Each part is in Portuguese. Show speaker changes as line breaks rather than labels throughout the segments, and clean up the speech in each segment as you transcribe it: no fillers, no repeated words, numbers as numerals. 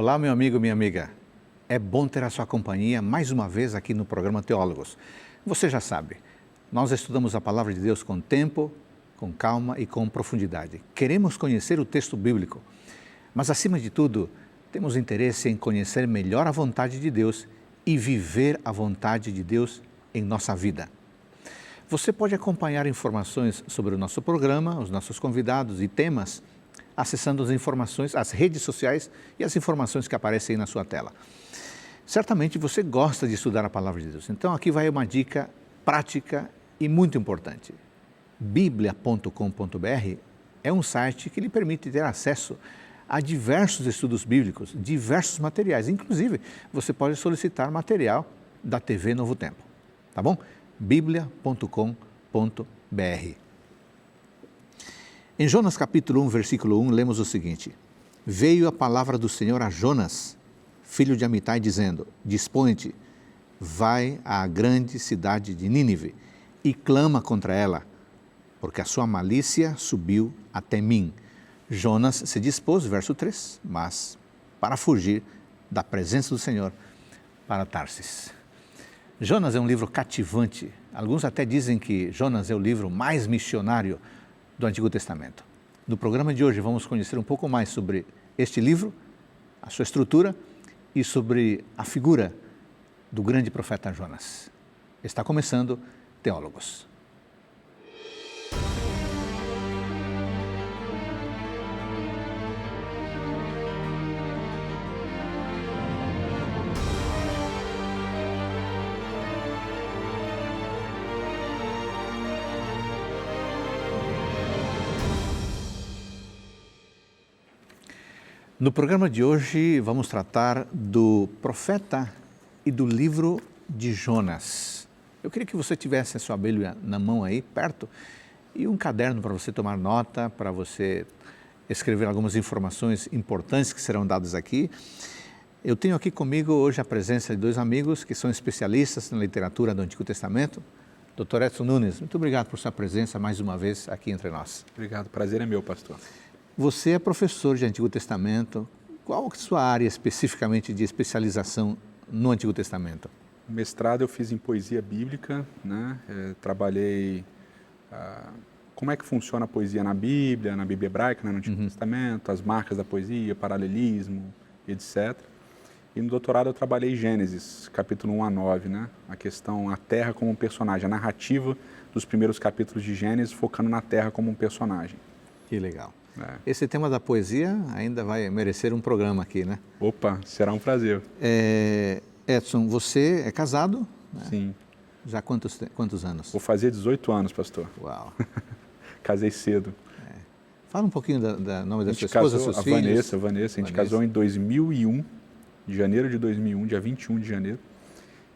Olá, meu amigo, minha amiga. É bom ter a sua companhia mais uma vez aqui no programa Teólogos. Você já sabe, nós estudamos a palavra de Deus com tempo, com calma e com profundidade. Queremos conhecer o texto bíblico, mas acima de tudo, temos interesse em conhecer melhor a vontade de Deus e viver a vontade de Deus em nossa vida. Você pode acompanhar informações sobre o nosso programa, os nossos convidados e temas, acessando as informações, as redes sociais e as informações que aparecem aí na sua tela. Certamente você gosta de estudar a palavra de Deus, então aqui vai uma dica prática e muito importante. Biblia.com.br é um site que lhe permite ter acesso a diversos estudos bíblicos, diversos materiais. Inclusive, você pode solicitar material da TV Novo Tempo, tá bom? Biblia.com.br. Em Jonas capítulo 1, versículo 1, lemos o seguinte: Veio a palavra do Senhor a Jonas, filho de Amitai, dizendo: Dispõe-te, vai à grande cidade de Nínive e clama contra ela, porque a sua malícia subiu até mim. Jonas se dispôs, verso 3, mas para fugir da presença do Senhor para Tarsis. Jonas é um livro cativante. Alguns até dizem que Jonas é o livro mais missionário do Antigo Testamento. No programa de hoje vamos conhecer um pouco mais sobre este livro, a sua estrutura e sobre a figura do grande profeta Jonas. Está começando Teólogos. No programa de hoje vamos tratar do profeta e do livro de Jonas. Eu queria que você tivesse a sua Bíblia na mão aí, perto, e um caderno para você tomar nota, para você escrever algumas informações importantes que serão dadas aqui. Eu tenho aqui comigo hoje a presença de dois amigos que são especialistas na literatura do Antigo Testamento. Dr. Edson Nunes, muito obrigado por sua presença mais uma vez aqui entre nós.
Obrigado, prazer é meu, pastor.
Você é professor de Antigo Testamento. Qual é a sua área especificamente de especialização no Antigo Testamento?
Mestrado eu fiz em poesia bíblica, né? Trabalhei como é que funciona a poesia na Bíblia hebraica, né? No Antigo Testamento, as marcas da poesia, paralelismo, etc. E no doutorado eu trabalhei Gênesis, capítulo 1 a 9, né? A terra como um personagem, a narrativa dos primeiros capítulos de Gênesis focando na terra como um personagem.
Que legal. Esse tema da poesia ainda vai merecer um programa aqui, né?
Opa, será um prazer.
Edson, você é casado? Né?
Sim.
Já há quantos anos?
Vou fazer 18 anos, pastor.
Uau.
Casei cedo.
Fala um pouquinho do nome da sua esposa, seus filhos.
Vanessa. A gente casou em 2001, de janeiro de 2001, dia 21 de janeiro.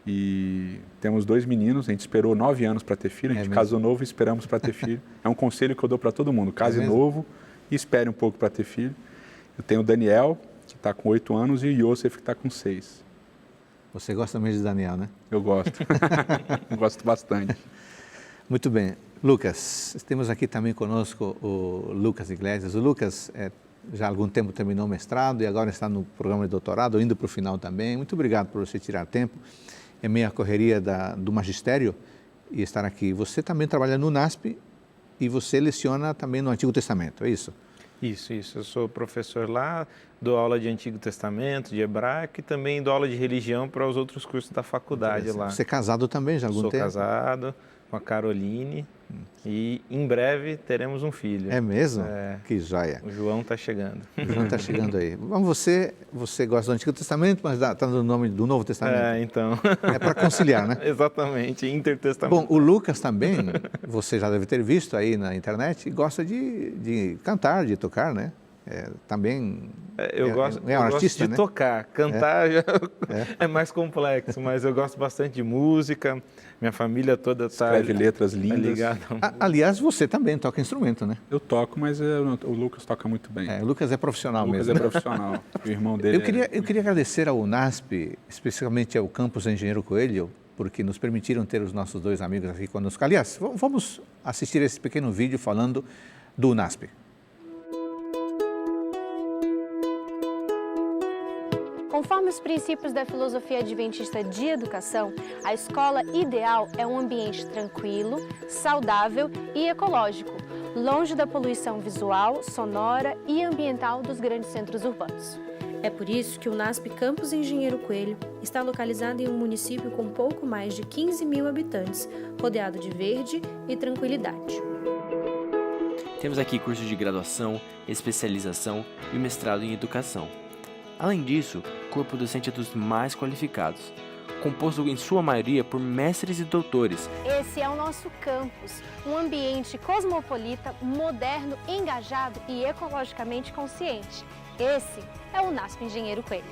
E temos 2 meninos, a gente esperou 9 anos para ter filho, a gente casou novo e esperamos para ter filho. É um conselho que eu dou para todo mundo, case novo e espere um pouco para ter filho. Eu tenho o Daniel, que está com 8 anos, e o Yosef, que está com 6.
Você gosta mesmo de Daniel, né?
Eu gosto, gosto bastante.
Muito bem. Lucas, temos aqui também conosco o Lucas Iglesias. O Lucas já há algum tempo terminou o mestrado e agora está no programa de doutorado, indo para o final também. Muito obrigado por você tirar tempo. É meio a correria do magistério e estar aqui. Você também trabalha no NASP e você leciona também no Antigo Testamento, é isso?
Isso. Eu sou professor lá, dou aula de Antigo Testamento, de hebraico e também dou aula de religião para os outros cursos da faculdade lá.
Você é casado também já há algum tempo?
Sou casado com a Caroline e em breve teremos um filho.
É mesmo? Que joia.
O João está chegando.
O João está chegando aí. Você gosta do Antigo Testamento, mas está no nome do Novo Testamento.
Então.
É para conciliar, né?
Exatamente, intertestamento.
Bom, o Lucas também, você já deve ter visto aí na internet, gosta de cantar, de tocar, né? Também
eu gosto
artista,
de
né?
tocar, cantar é mais complexo, mas eu gosto bastante de música, minha família toda está
Escreve letras lindas.
ligada.
Aliás, você também toca instrumento, né?
Eu toco, mas o Lucas toca muito bem.
O Lucas é profissional mesmo.
O Lucas é profissional, o irmão dele
Eu queria agradecer ao NASP, especificamente ao Campus Engenheiro Coelho, porque nos permitiram ter os nossos dois amigos aqui conosco. Aliás, vamos assistir esse pequeno vídeo falando do NASP.
Conforme os princípios da filosofia adventista de educação, a escola ideal é um ambiente tranquilo, saudável e ecológico, longe da poluição visual, sonora e ambiental dos grandes centros urbanos.
É por isso que o NASP Campus Engenheiro Coelho está localizado em um município com pouco mais de 15 mil habitantes, rodeado de verde e tranquilidade.
Temos aqui cursos de graduação, especialização e mestrado em educação. Além disso, o corpo docente é dos mais qualificados, composto em sua maioria por mestres e doutores.
Esse é o nosso campus, um ambiente cosmopolita, moderno, engajado e ecologicamente consciente. Esse é o NASP Engenheiro Coelho.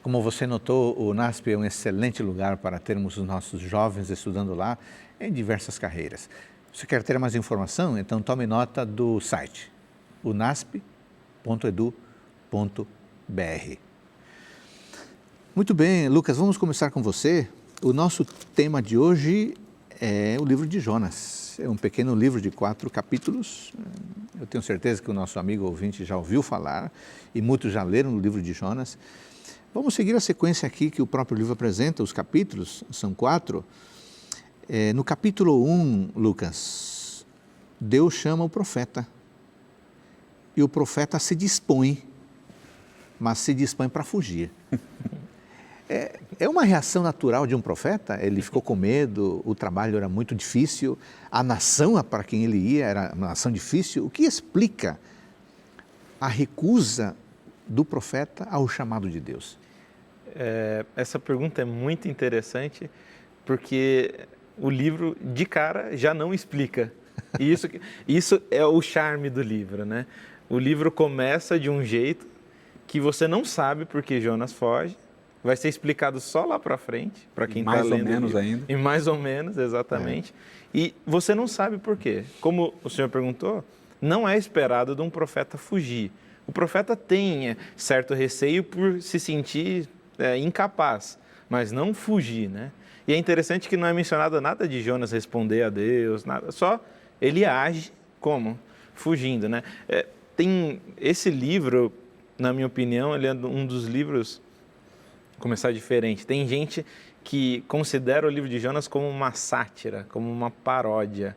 Como você notou, o NASP é um excelente lugar para termos os nossos jovens estudando lá em diversas carreiras. Se quer ter mais informação, então tome nota do site, unasp.edu.br. Muito bem, Lucas, vamos começar com você. O nosso tema de hoje é o livro de Jonas. É um pequeno livro de 4 capítulos. Eu tenho certeza que o nosso amigo ouvinte já ouviu falar e muitos já leram o livro de Jonas. Vamos seguir a sequência aqui que o próprio livro apresenta, os capítulos, são 4. No capítulo 1, Lucas, Deus chama o profeta. E o profeta se dispõe, mas se dispõe para fugir. É uma reação natural de um profeta, ele ficou com medo, o trabalho era muito difícil, a nação para quem ele ia era uma nação difícil. O que explica a recusa do profeta ao chamado de Deus?
Essa pergunta é muito interessante, porque o livro, de cara, já não explica. E isso é o charme do livro, né? O livro começa de um jeito que você não sabe por que Jonas foge, vai ser explicado só lá para frente, para quem está lendo.
Mais ou menos ainda.
E mais ou menos, exatamente. E você não sabe por quê. Como o senhor perguntou, não é esperado de um profeta fugir. O profeta tem certo receio por se sentir incapaz, mas não fugir, né? E é interessante que não é mencionado nada de Jonas responder a Deus, nada, só ele age como? Fugindo, né? Tem esse livro, na minha opinião, ele é um dos livros, começar diferente, tem gente que considera o livro de Jonas como uma sátira, como uma paródia,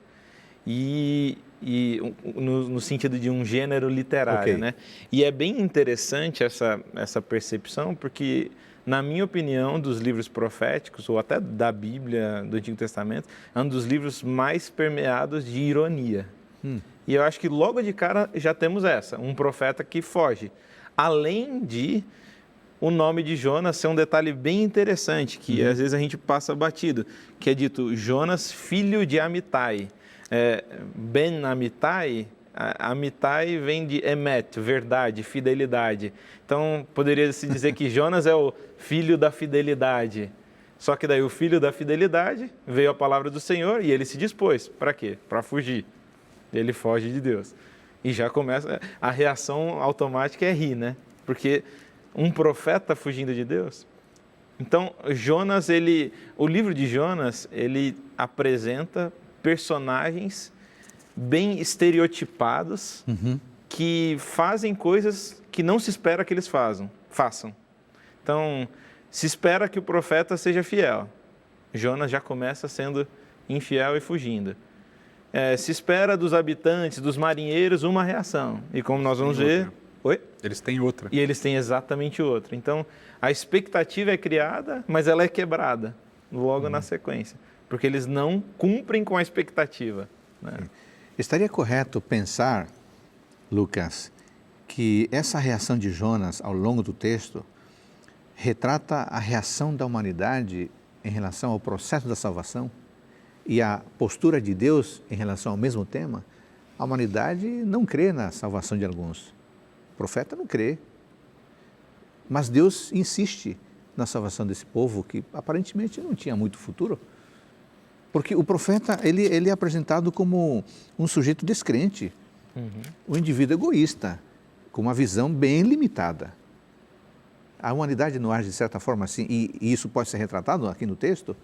no sentido de um gênero literário, né? E é bem interessante essa percepção, porque, na minha opinião, dos livros proféticos, ou até da Bíblia, do Antigo Testamento, é um dos livros mais permeados de ironia. E eu acho que logo de cara já temos um profeta que foge. Além de o nome de Jonas ser um detalhe bem interessante, que às vezes a gente passa batido, que é dito Jonas, filho de Amitai. Ben Amitai, Amitai vem de Emet, verdade, fidelidade. Então, poderia-se dizer que Jonas é o filho da fidelidade. Só que daí o filho da fidelidade veio a palavra do Senhor e ele se dispôs. Para quê? Para fugir. Ele foge de Deus. E já começa, a reação automática é rir, né? Porque um profeta fugindo de Deus. Então, Jonas, o livro de Jonas, ele apresenta personagens bem estereotipados que fazem coisas que não se espera que eles façam. Então, se espera que o profeta seja fiel. Jonas já começa sendo infiel e fugindo. Se espera dos habitantes, dos marinheiros, uma reação. E como nós vamos ver... Oi?
Eles têm outra.
E eles têm exatamente outra. Então, a expectativa é criada, mas ela é quebrada logo na sequência. Porque eles não cumprem com a expectativa, né?
Estaria correto pensar, Lucas, que essa reação de Jonas ao longo do texto retrata a reação da humanidade em relação ao processo da salvação e a postura de Deus em relação ao mesmo tema? A humanidade não crê na salvação de alguns. O profeta não crê. Mas Deus insiste na salvação desse povo que aparentemente não tinha muito futuro. Porque o profeta, ele é apresentado como um sujeito descrente, um indivíduo egoísta, com uma visão bem limitada. A humanidade não age de certa forma assim, e isso pode ser retratado aqui no texto?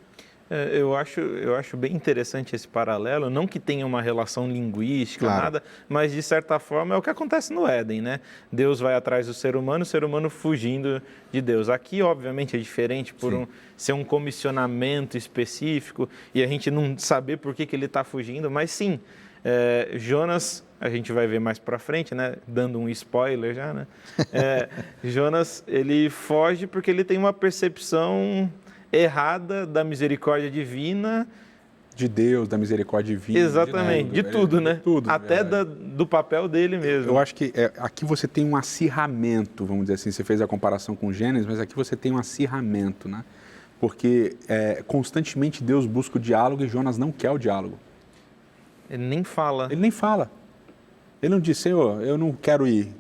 Eu acho bem interessante esse paralelo, não que tenha uma relação linguística,
Claro.
nada, mas de certa forma é o que acontece no Éden, né? Deus vai atrás do ser humano, o ser humano fugindo de Deus. Aqui, obviamente, é diferente por ser um comissionamento específico e a gente não saber por que ele está fugindo, mas sim, Jonas, a gente vai ver mais para frente, né? Dando um spoiler já, né? Jonas, ele foge porque ele tem uma percepção errada da misericórdia divina.
De Deus, da misericórdia divina.
Exatamente, de tudo, né?
De tudo.
Até do papel dele mesmo.
Eu acho que aqui você tem um acirramento, vamos dizer assim, você fez a comparação com Gênesis, mas aqui você tem um acirramento, né? Porque constantemente Deus busca o diálogo e Jonas não quer o diálogo.
Ele nem fala.
Ele nem fala. Ele não diz, Senhor, eu não quero ir.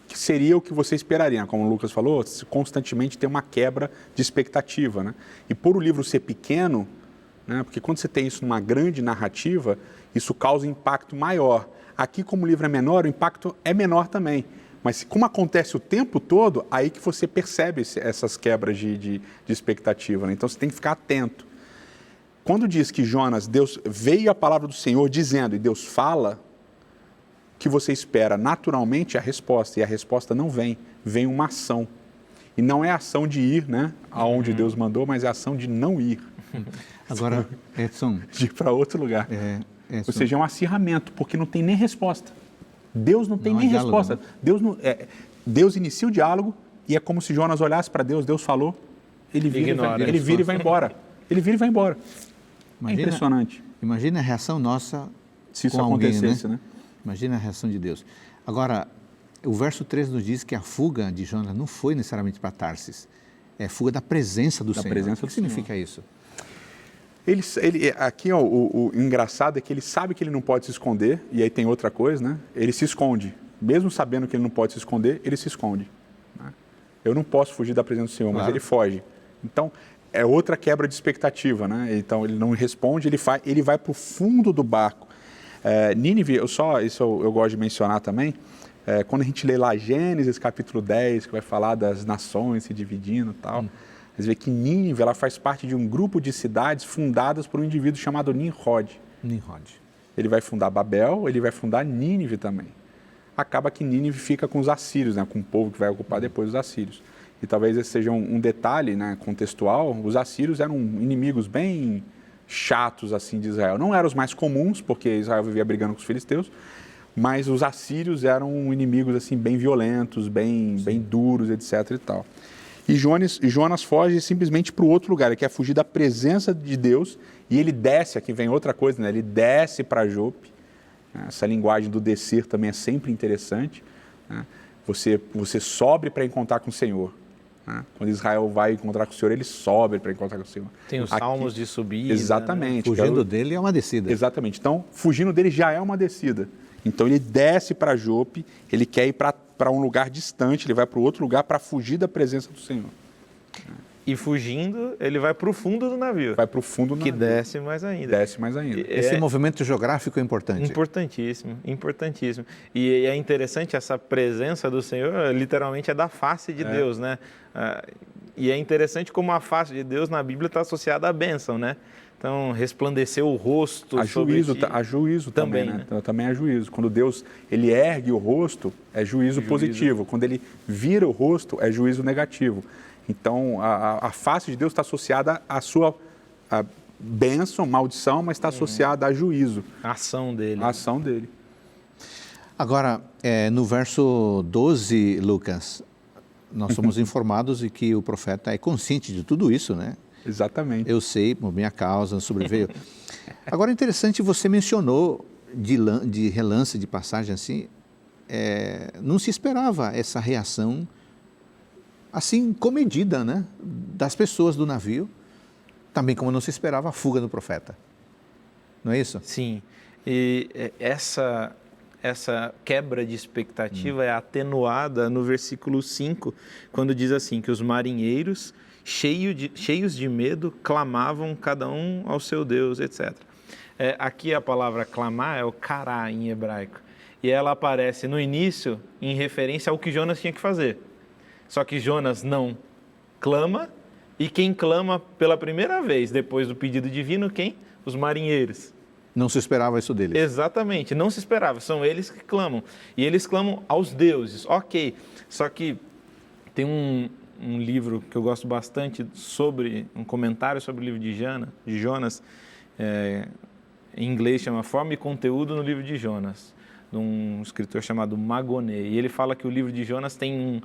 Que seria o que você esperaria, como o Lucas falou, constantemente tem uma quebra de expectativa, né? E por o livro ser pequeno, né, porque quando você tem isso numa grande narrativa, isso causa impacto maior. Aqui, como o livro é menor, o impacto é menor também. Mas como acontece o tempo todo, aí que você percebe essas quebras de expectativa, né? Então você tem que ficar atento. Quando diz que Jonas, Deus veio a palavra do Senhor dizendo, e Deus fala, que você espera naturalmente a resposta, e a resposta não vem, vem uma ação. E não é a ação de ir, né, aonde Deus mandou, mas é a ação de não ir.
Agora, Edson...
De ir para outro lugar.
Edson,
ou seja, é um acirramento, porque não tem nem resposta. Deus não tem
Não há
nem
diálogo,
resposta.
né?
Deus inicia o diálogo, e é como se Jonas olhasse para Deus, Deus falou, ele vira, ele vira e vai embora. Ele vira e vai embora.
Imagina,
é impressionante.
Imagina a reação nossa
Se isso
com alguém,
acontecesse, né?
Imagina a reação de Deus. Agora, o verso 3 nos diz que a fuga de Jonas não foi necessariamente para Tarsis, é a fuga da presença do Senhor.
Presença
O que
do
significa isso?
Aqui, ó, o engraçado é que ele sabe que ele não pode se esconder, e aí tem outra coisa, né? Ele se esconde. Mesmo sabendo que ele não pode se esconder, ele se esconde. Né? Eu não posso fugir da presença do Senhor, mas ele foge. Então, é outra quebra de expectativa, né? Então, ele não responde, ele vai para o fundo do barco. Nínive, isso eu gosto de mencionar também, quando a gente lê lá Gênesis capítulo 10, que vai falar das nações se dividindo e tal, você vê que Nínive ela faz parte de um grupo de cidades fundadas por um indivíduo chamado Nimrod. Ele vai fundar Babel, ele vai fundar Nínive também. Acaba que Nínive fica com os assírios, né, com o povo que vai ocupar depois os assírios. E talvez esse seja um detalhe, né, contextual, os assírios eram inimigos bem chatos assim de Israel. Não eram os mais comuns, porque Israel vivia brigando com os filisteus, mas os assírios eram inimigos assim bem violentos, bem duros, etc. e tal. E Jonas foge simplesmente para o outro lugar, ele quer fugir da presença de Deus, e ele desce, aqui vem outra coisa, né? Ele desce para Jope. Essa linguagem do descer também é sempre interessante, né? Você sobe para encontrar com o Senhor. Quando Israel vai encontrar com o Senhor, ele sobe para encontrar com o Senhor.
Tem os salmos de subida.
Exatamente.
Né? Fugindo dele é uma descida.
Exatamente. Então, fugindo dele já é uma descida. Então, ele desce para Jope, ele quer ir para um lugar distante, ele vai para outro lugar para fugir da presença do Senhor.
E fugindo, ele vai para o fundo do navio.
Vai para o fundo do navio.
Que desce mais ainda.
Desce mais ainda.
Esse movimento geográfico é importante.
Importantíssimo, importantíssimo. E é interessante essa presença do Senhor, literalmente é da face de Deus, né? E é interessante como a face de Deus na Bíblia está associada à bênção, né? Então, resplandeceu o rosto sobre ti.
A juízo também, né? Então, também é juízo. Quando Deus ele ergue o rosto, é juízo positivo. Quando ele vira o rosto, é juízo negativo. Então, a face de Deus está associada à sua bênção, maldição, mas está associada a juízo.
A ação dele.
A ação dele.
Agora, no verso 12, Lucas, nós somos informados de que o profeta é consciente de tudo isso, né?
Exatamente.
Eu sei, por minha causa, sobreveio. Agora, é interessante, você mencionou de relance, de passagem assim, não se esperava essa reação assim comedida, né, das pessoas do navio, também como não se esperava a fuga do profeta. Não é isso?
Sim. E essa quebra de expectativa é atenuada no versículo 5, quando diz assim, que os marinheiros, cheios de medo, clamavam cada um ao seu Deus, etc. Aqui a palavra clamar é o kará em hebraico. E ela aparece no início em referência ao que Jonas tinha que fazer. Só que Jonas não clama E quem clama pela primeira vez, depois do pedido divino, quem? Os marinheiros.
Não se esperava isso deles.
Exatamente, não se esperava, são eles que clamam. E eles clamam aos deuses, ok. Só que tem um livro que eu gosto bastante, um comentário sobre o livro de Jonas, em inglês chama Forma e Conteúdo no Livro de Jonas, de um escritor chamado Magonet. E ele fala que o livro de Jonas tem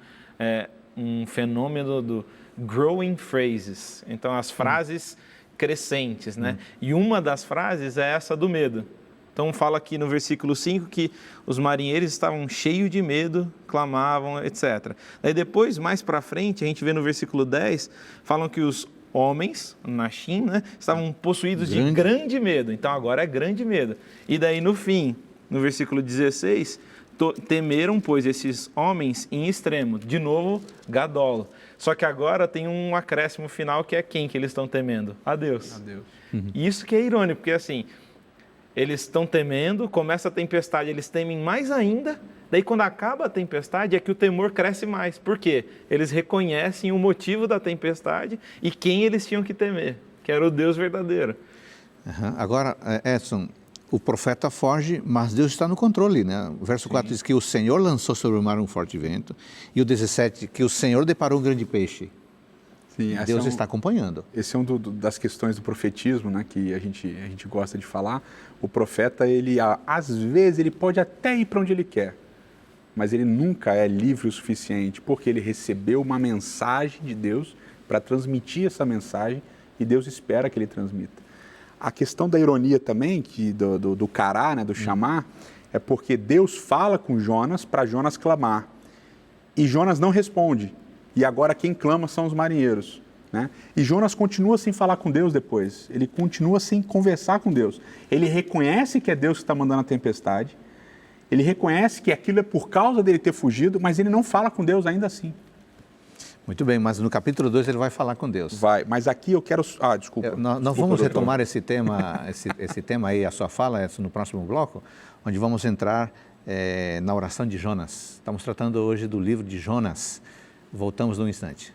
um fenômeno do growing phrases, então as frases crescentes, né? E uma das frases é essa do medo. Então fala aqui no versículo 5 que os marinheiros estavam cheios de medo, clamavam, etc. Daí depois, mais para frente, a gente vê no versículo 10, falam que os homens, Nashim, né, estavam possuídos de grande medo. Então agora é grande medo. E daí no fim, no versículo 16, temeram, pois, esses homens em extremo. De novo, Gadol. Só que agora tem um acréscimo final que é quem que eles estão temendo? A Deus.
A Deus.
Isso que é irônico, porque assim, eles estão temendo, começa a tempestade, eles temem mais ainda, daí quando acaba a tempestade é que o temor cresce mais. Por quê? Eles reconhecem o motivo da tempestade e quem eles tinham que temer, que era o Deus verdadeiro.
Agora, Edson, o profeta foge, mas Deus está no controle, né? O verso 4 diz que o Senhor lançou sobre o mar um forte vento, e o 17, que o Senhor deparou um grande peixe.
Sim,
Deus está acompanhando.
Esse é das questões do profetismo, né, que a gente gosta de falar. O profeta, ele às vezes, ele pode até ir para onde ele quer, mas ele nunca é livre o suficiente, porque ele recebeu uma mensagem de Deus para transmitir essa mensagem, e Deus espera que ele transmita. A questão da ironia também, do cará, né, do chamar, é porque Deus fala com Jonas para Jonas clamar. E Jonas não responde. E agora quem clama são os marinheiros. Né? E Jonas continua sem falar com Deus depois. Ele continua sem conversar com Deus. Ele reconhece que é Deus que está mandando a tempestade. Ele reconhece que aquilo é por causa dele ter fugido, mas ele não fala com Deus ainda assim.
Muito bem, mas no capítulo 2 ele vai falar com Deus.
Vai, mas aqui eu quero... desculpa.
Nós vamos retomar esse tema, esse tema aí, a sua fala, no próximo bloco, onde vamos entrar na oração de Jonas. Estamos tratando hoje do livro de Jonas. Voltamos num instante.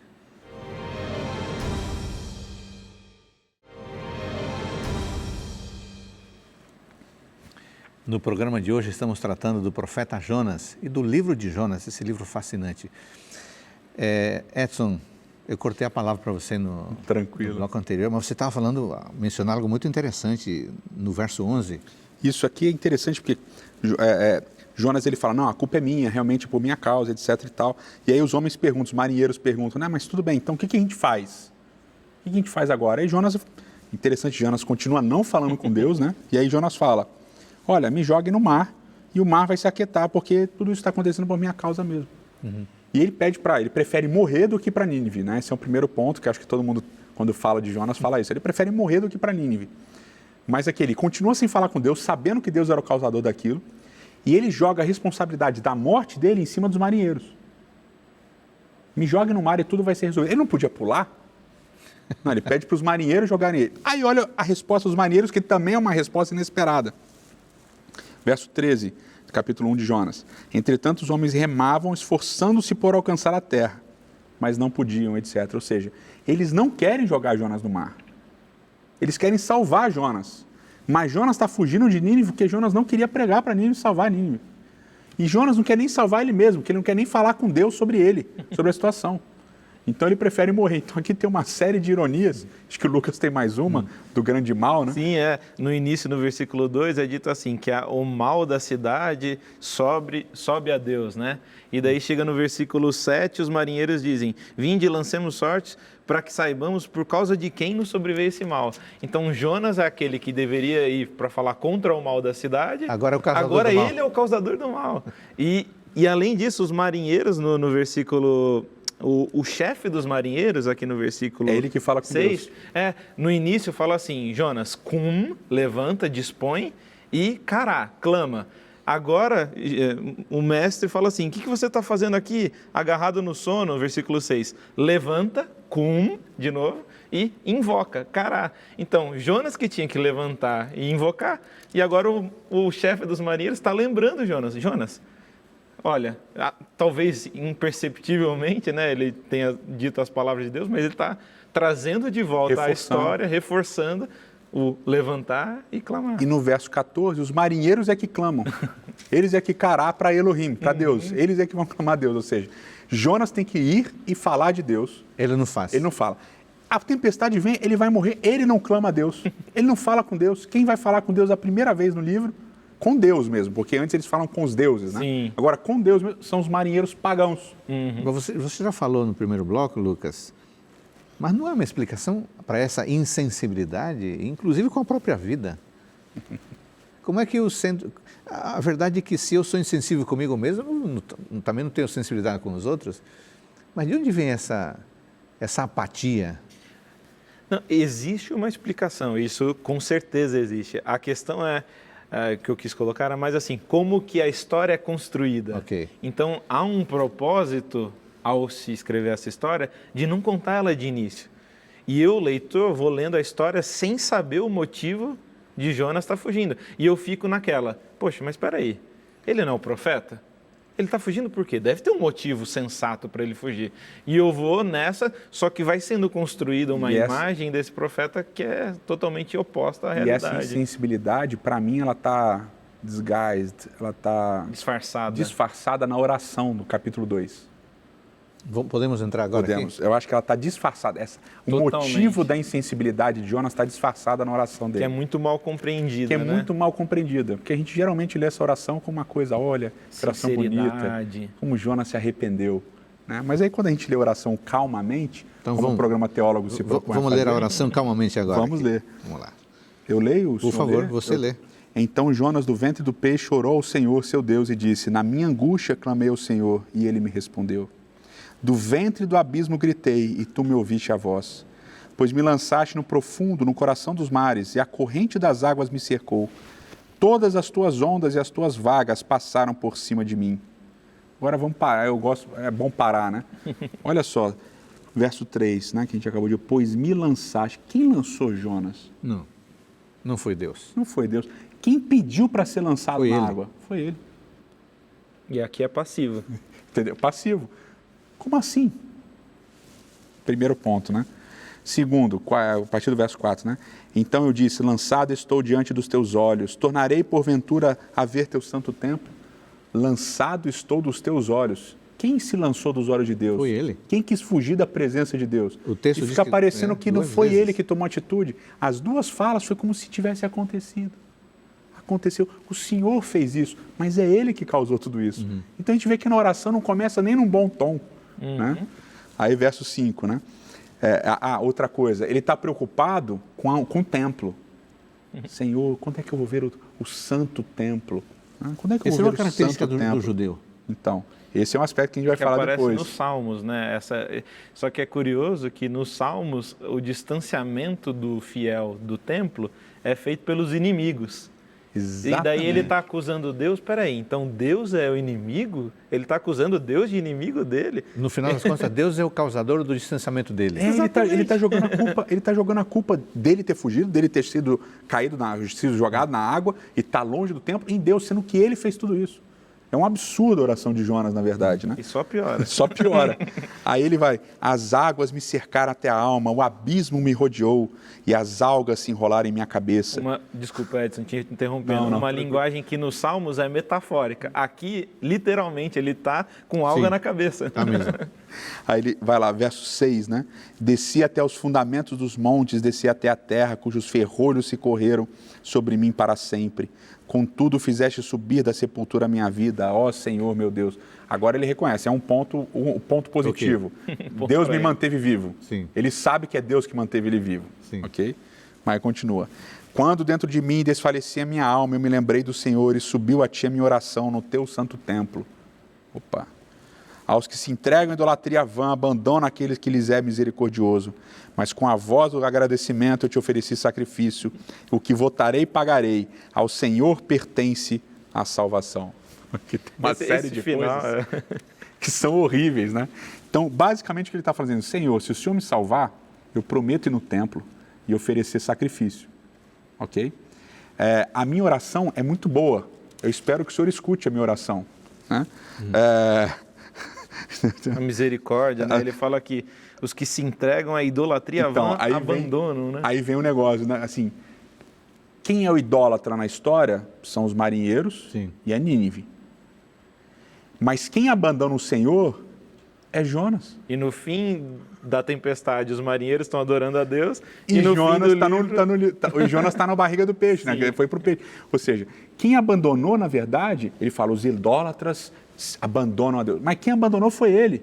No programa de hoje estamos tratando do profeta Jonas e do livro de Jonas, esse livro fascinante. Edson, eu cortei a palavra para você no bloco anterior, mas você estava mencionando algo muito interessante no verso 11.
Isso aqui é interessante porque Jonas ele fala, não, a culpa é minha, realmente é por minha causa, etc e tal. E aí os homens perguntam, os marinheiros perguntam, mas tudo bem, então o que a gente faz? O que a gente faz agora? Aí Jonas, interessante, Jonas continua não falando com Deus, né? E aí Jonas fala, olha, me jogue no mar e o mar vai se aquietar, porque tudo isso está acontecendo por minha causa mesmo. E ele ele prefere morrer do que para Nínive, né? Esse é o primeiro ponto, que acho que todo mundo, quando fala de Jonas, fala isso. Ele prefere morrer do que para Nínive. Mas aqui ele continua sem falar com Deus, sabendo que Deus era o causador daquilo, e ele joga a responsabilidade da morte dele em cima dos marinheiros. Me jogue no mar e tudo vai ser resolvido. Ele não podia pular? Não, ele pede para os marinheiros jogarem ele. Aí olha a resposta dos marinheiros, que também é uma resposta inesperada. Verso 13, capítulo 1 de Jonas. Entretanto, os homens remavam, esforçando-se por alcançar a terra, mas não podiam, etc. Ou seja, eles não querem jogar Jonas no mar. Eles querem salvar Jonas. Mas Jonas está fugindo de Nínive porque Jonas não queria pregar para Nínive e salvar Nínive. E Jonas não quer nem salvar ele mesmo, porque ele não quer nem falar com Deus sobre ele, sobre a situação. Então ele prefere morrer. Então aqui tem uma série de ironias. Acho que o Lucas tem mais uma, do grande mal, né?
Sim, no início, no versículo 2, é dito assim, que o mal da cidade sobe a Deus, né? E daí chega no versículo 7, os marinheiros dizem, vinde e lancemos sortes para que saibamos por causa de quem nos sobreveio esse mal. Então Jonas é aquele que deveria ir para falar contra o mal da cidade.
Agora é o causador do mal.
Agora ele é o causador do mal. E além disso, os marinheiros, no versículo... O chefe dos marinheiros, aqui no versículo 6,
é ele que fala com Deus.
No início fala assim, Jonas, levanta, dispõe, e cará, clama. Agora, o mestre fala assim, o que você está fazendo aqui, agarrado no sono, versículo 6, levanta, de novo, e invoca, cará. Então, Jonas que tinha que levantar e invocar, e agora o chefe dos marinheiros está lembrando Jonas, olha, talvez imperceptivelmente, né, ele tenha dito as palavras de Deus, mas ele está trazendo de volta a história, reforçando o levantar e clamar.
E no verso 14, os marinheiros é que clamam. Eles é que cará para Elohim, para Deus. Eles é que vão clamar a Deus. Ou seja, Jonas tem que ir e falar de Deus.
Ele não faz.
Ele não fala. A tempestade vem, ele vai morrer, ele não clama a Deus. Ele não fala com Deus. Quem vai falar com Deus a primeira vez no livro? Com Deus mesmo, porque antes eles falam com os deuses, né?
Sim.
Agora, com Deus mesmo, são os marinheiros pagãos.
Você já falou no primeiro bloco, Lucas, mas não é uma explicação para essa insensibilidade, inclusive com a própria vida? Como é que eu sendo... A verdade é que se eu sou insensível comigo mesmo, eu também não tenho sensibilidade com os outros, mas de onde vem essa apatia?
Não, existe uma explicação, isso com certeza existe. A questão que eu quis colocar era mais assim, como que a história é construída.
Okay.
Então, há um propósito, ao se escrever essa história, de não contar ela de início. E eu, leitor, vou lendo a história sem saber o motivo de Jonas estar fugindo. E eu fico naquela, poxa, mas espera aí, ele não é o profeta? Ele está fugindo por quê? Deve ter um motivo sensato para ele fugir. E eu vou nessa, só que vai sendo construída uma imagem desse profeta que é totalmente oposta à realidade.
E essa insensibilidade, para mim, ela está ela está disfarçada na oração do capítulo 2.
Podemos entrar agora?
Podemos. Aqui? Eu acho que ela está disfarçada. O motivo da insensibilidade de Jonas está disfarçada na oração dele.
Que é muito mal compreendida, né?
Muito mal compreendida. Porque a gente geralmente lê essa oração como uma coisa, olha, oração bonita, como Jonas se arrependeu. Né? Mas aí quando a gente lê a oração calmamente, então, como o programa Teólogo se propõe
Vamos ler a oração calmamente agora.
Vamos ler.
Vamos lá.
Eu leio?
Por favor, você lê.
Então Jonas, do ventre do peixe, chorou ao Senhor, seu Deus, e disse, na minha angústia clamei ao Senhor, e ele me respondeu. Do ventre do abismo gritei, e tu me ouviste a voz. Pois me lançaste no profundo, no coração dos mares, e a corrente das águas me cercou. Todas as tuas ondas e as tuas vagas passaram por cima de mim. Agora vamos parar, é bom parar, né? Olha só, verso 3, né, que a gente acabou de dizer. Pois me lançaste. Quem lançou Jonas?
Não foi Deus.
Não foi Deus. Quem pediu para ser lançado na água? Foi ele.
E aqui é passivo.
Entendeu? Passivo. Como assim? Primeiro ponto, né? Segundo, a partir do verso 4, né? Então eu disse, lançado estou diante dos teus olhos, tornarei porventura a ver teu santo templo? Lançado estou dos teus olhos. Quem se lançou dos olhos de Deus?
Foi ele.
Quem quis fugir da presença de Deus?
O texto
e fica parecendo que não foi ele que tomou atitude. As duas falas foi como se tivesse acontecido. Aconteceu, o Senhor fez isso, mas é ele que causou tudo isso. Então a gente vê que na oração não começa nem num bom tom. Né? Aí verso 5, né? Outra coisa, ele está preocupado com o templo. Senhor, quando é que eu vou ver o santo templo? Quando é que eu vou ver o santo templo? Essa é uma característica do judeu. Então, esse é um aspecto que a gente vai falar depois.
Aparece nos Salmos, né? Só que é curioso que nos Salmos o distanciamento do fiel do templo é feito pelos inimigos.
Exatamente.
E daí ele está acusando Deus, peraí, então Deus é o inimigo? Ele está acusando Deus de inimigo dele?
No final das contas, Deus é o causador do distanciamento dele.
Ele está jogando a culpa dele ter fugido, dele ter sido sido jogado na água e estar longe do templo em Deus, sendo que ele fez tudo isso. É um absurdo a oração de Jonas, na verdade, né?
E só piora.
Só piora. Aí ele vai, as águas me cercaram até a alma, o abismo me rodeou e as algas se enrolaram em minha cabeça.
Desculpa, Edson, te interrompendo. Uma linguagem que nos Salmos é metafórica. Aqui, literalmente, ele está com alga na cabeça.
Tá mesmo.
Aí ele vai lá, verso 6, né? Desci até os fundamentos dos montes, desci até a terra, cujos ferrolhos se correram sobre mim para sempre. Contudo, fizeste subir da sepultura a minha vida, ó Senhor, meu Deus. Agora ele reconhece, é um ponto positivo. Okay. Deus me manteve vivo.
Sim.
Ele sabe que é Deus que manteve ele vivo.
Sim.
Ok? Mas continua. Quando dentro de mim desfalecia a minha alma, eu me lembrei do Senhor e subiu a ti a minha oração no teu santo templo. Opa! Aos que se entregam à idolatria vã, abandonam aqueles que lhes é misericordioso. Mas com a voz do agradecimento eu te ofereci sacrifício. O que votarei, pagarei. Ao Senhor pertence a salvação. Aqui tem uma série de coisas que são horríveis, né? Então, basicamente, o que ele está fazendo? Senhor, se o Senhor me salvar, eu prometo ir no templo e oferecer sacrifício. Ok? A minha oração é muito boa. Eu espero que o Senhor escute a minha oração. Né?
A misericórdia, né? Ele fala que os que se entregam à idolatria
Então,
abandonam, né?
Aí vem o negócio, né? Assim, quem é o idólatra na história são os marinheiros e é Nínive. Mas quem abandona o Senhor é Jonas.
E no fim da tempestade, os marinheiros estão adorando a Deus.
E
no
Jonas
fim
o Jonas está na barriga do peixe, né? Ele foi para o peixe. Ou seja, quem abandonou, na verdade, ele fala, os idólatras abandonam a Deus. Mas quem abandonou foi ele.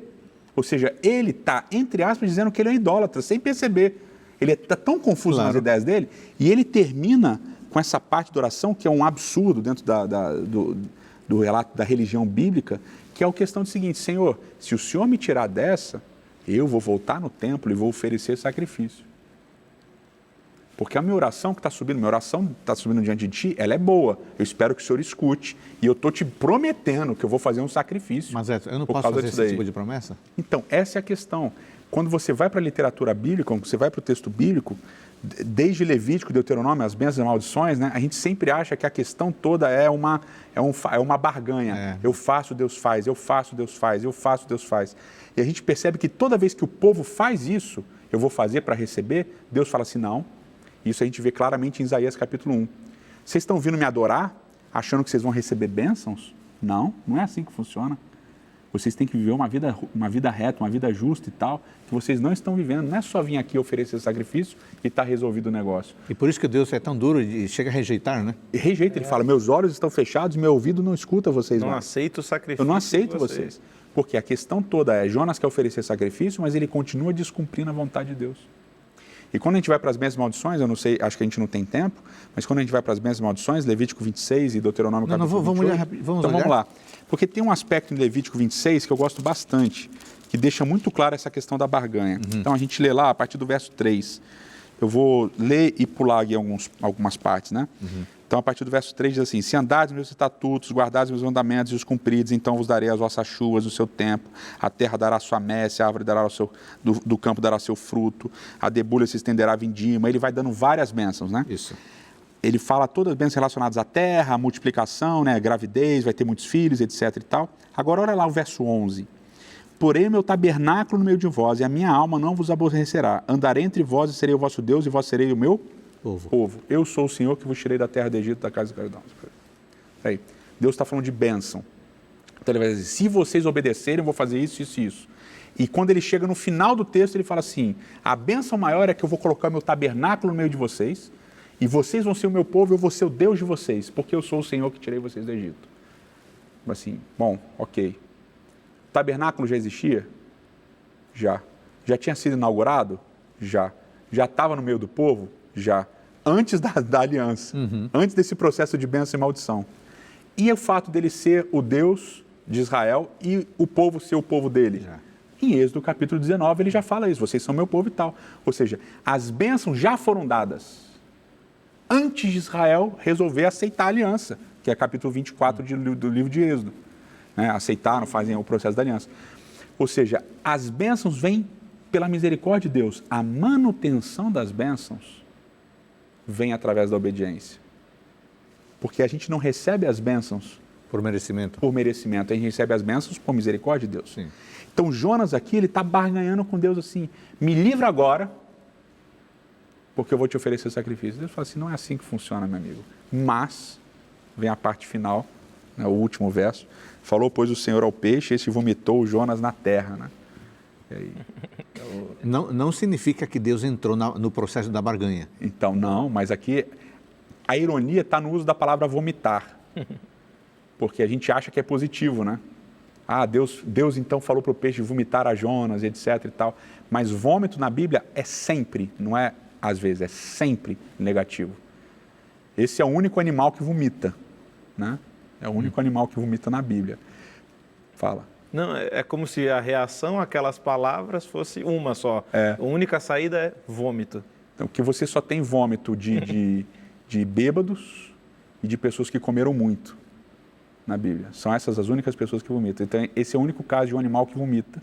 Ou seja, ele está, entre aspas, dizendo que ele é um idólatra, sem perceber. Ele está tão confuso nas ideias dele, e ele termina com essa parte da oração, que é um absurdo dentro do relato da religião bíblica, que é a questão do seguinte: Senhor, se o Senhor me tirar dessa, eu vou voltar no templo e vou oferecer sacrifício. Porque a minha oração que está subindo, diante de ti, ela é boa. Eu espero que o Senhor escute. E eu estou te prometendo que eu vou fazer um sacrifício.
Mas eu não posso fazer esse tipo de promessa?
Então, essa é a questão. Quando você vai para a literatura bíblica, quando você vai para o texto bíblico, desde Levítico, Deuteronômio, as bênçãos e maldições, né, a gente sempre acha que a questão toda é uma barganha. Eu faço, Deus faz, eu faço, Deus faz, eu faço, Deus faz. E a gente percebe que toda vez que o povo faz isso, eu vou fazer para receber, Deus fala assim, não. Isso a gente vê claramente em Isaías capítulo 1. Vocês estão vindo me adorar, achando que vocês vão receber bênçãos? Não, não é assim que funciona. Vocês têm que viver uma vida reta, uma vida justa e tal, que vocês não estão vivendo. Não é só vir aqui oferecer sacrifício e está resolvido o negócio.
E por isso que Deus é tão duro e chega a rejeitar, né?
E rejeita, ele fala, meus olhos estão fechados, meu ouvido não escuta vocês mais.
Não aceito o sacrifício.
Eu não aceito vocês. Porque a questão toda é, Jonas quer oferecer sacrifício, mas ele continua descumprindo a vontade de Deus. E quando a gente vai para as bênçãos e maldições, eu não sei, acho que a gente não tem tempo, mas quando a gente vai para as bênçãos e maldições, Levítico 26 e Deuteronômio capítulo 28... Vamos lá. Porque tem um aspecto em Levítico 26 que eu gosto bastante, que deixa muito claro essa questão da barganha. Então a gente lê lá a partir do verso 3. Eu vou ler e pular aqui algumas partes, né? Então, a partir do verso 3 diz assim, se andardes meus estatutos, guardares meus mandamentos e os cumprides, então vos darei as vossas chuvas no seu tempo, a terra dará sua messe, a árvore dará do campo dará seu fruto, a debulha se estenderá a vindima. Ele vai dando várias bênçãos, né?
Isso.
Ele fala todas as bênçãos relacionadas à terra, à multiplicação, né? Gravidez, vai ter muitos filhos, etc. e tal. Agora, olha lá o verso 11. Porém, o meu tabernáculo no meio de vós, e a minha alma não vos aborrecerá. Andarei entre vós e serei o vosso Deus, e vós serei o meu povo. Eu sou o Senhor que vos tirei da terra do Egito, da casa de escravidão. Aí, Deus está falando de bênção. Então ele vai dizer, se vocês obedecerem, eu vou fazer isso, isso e isso. E quando ele chega no final do texto, ele fala assim, a bênção maior é que eu vou colocar o meu tabernáculo no meio de vocês, e vocês vão ser o meu povo, eu vou ser o Deus de vocês, porque eu sou o Senhor que tirei vocês do Egito. Assim, bom, ok. O tabernáculo já existia? Já. Já tinha sido inaugurado? Já. Já estava no meio do povo? Já. Antes da aliança, antes desse processo de bênção e maldição. E o fato dele ser o Deus de Israel e o povo ser o povo dele. Já. Em Êxodo capítulo 19 ele já fala isso, vocês são meu povo e tal. Ou seja, as bênçãos já foram dadas antes de Israel resolver aceitar a aliança, que é capítulo 24 do livro de Êxodo. Né? Aceitaram, fazem o processo da aliança. Ou seja, as bênçãos vêm pela misericórdia de Deus. A manutenção das bênçãos vem através da obediência. Porque a gente não recebe as bênçãos
por merecimento.
Por merecimento. A gente recebe as bênçãos por misericórdia de Deus.
Sim.
Então Jonas aqui, ele está barganhando com Deus assim, me livra agora, porque eu vou te oferecer sacrifício. Deus fala assim, não é assim que funciona, meu amigo. Mas, vem a parte final, né, o último verso, falou, pois o Senhor ao peixe, esse vomitou o Jonas na terra, né? E aí,
não significa que Deus entrou no processo da barganha.
Então, não, mas aqui a ironia está no uso da palavra vomitar. Porque a gente acha que é positivo, né? Ah, Deus então falou para o peixe vomitar a Jonas, etc. e tal. Mas vômito na Bíblia é sempre, não é às vezes, é sempre negativo. Esse é o único animal que vomita, né? É o único animal que vomita na Bíblia. Fala.
Não, é como se a reação àquelas palavras fosse uma só. A única saída é vômito.
Então, que você só tem vômito de bêbados e de pessoas que comeram muito na Bíblia. São essas as únicas pessoas que vomitam. Então, esse é o único caso de um animal que vomita.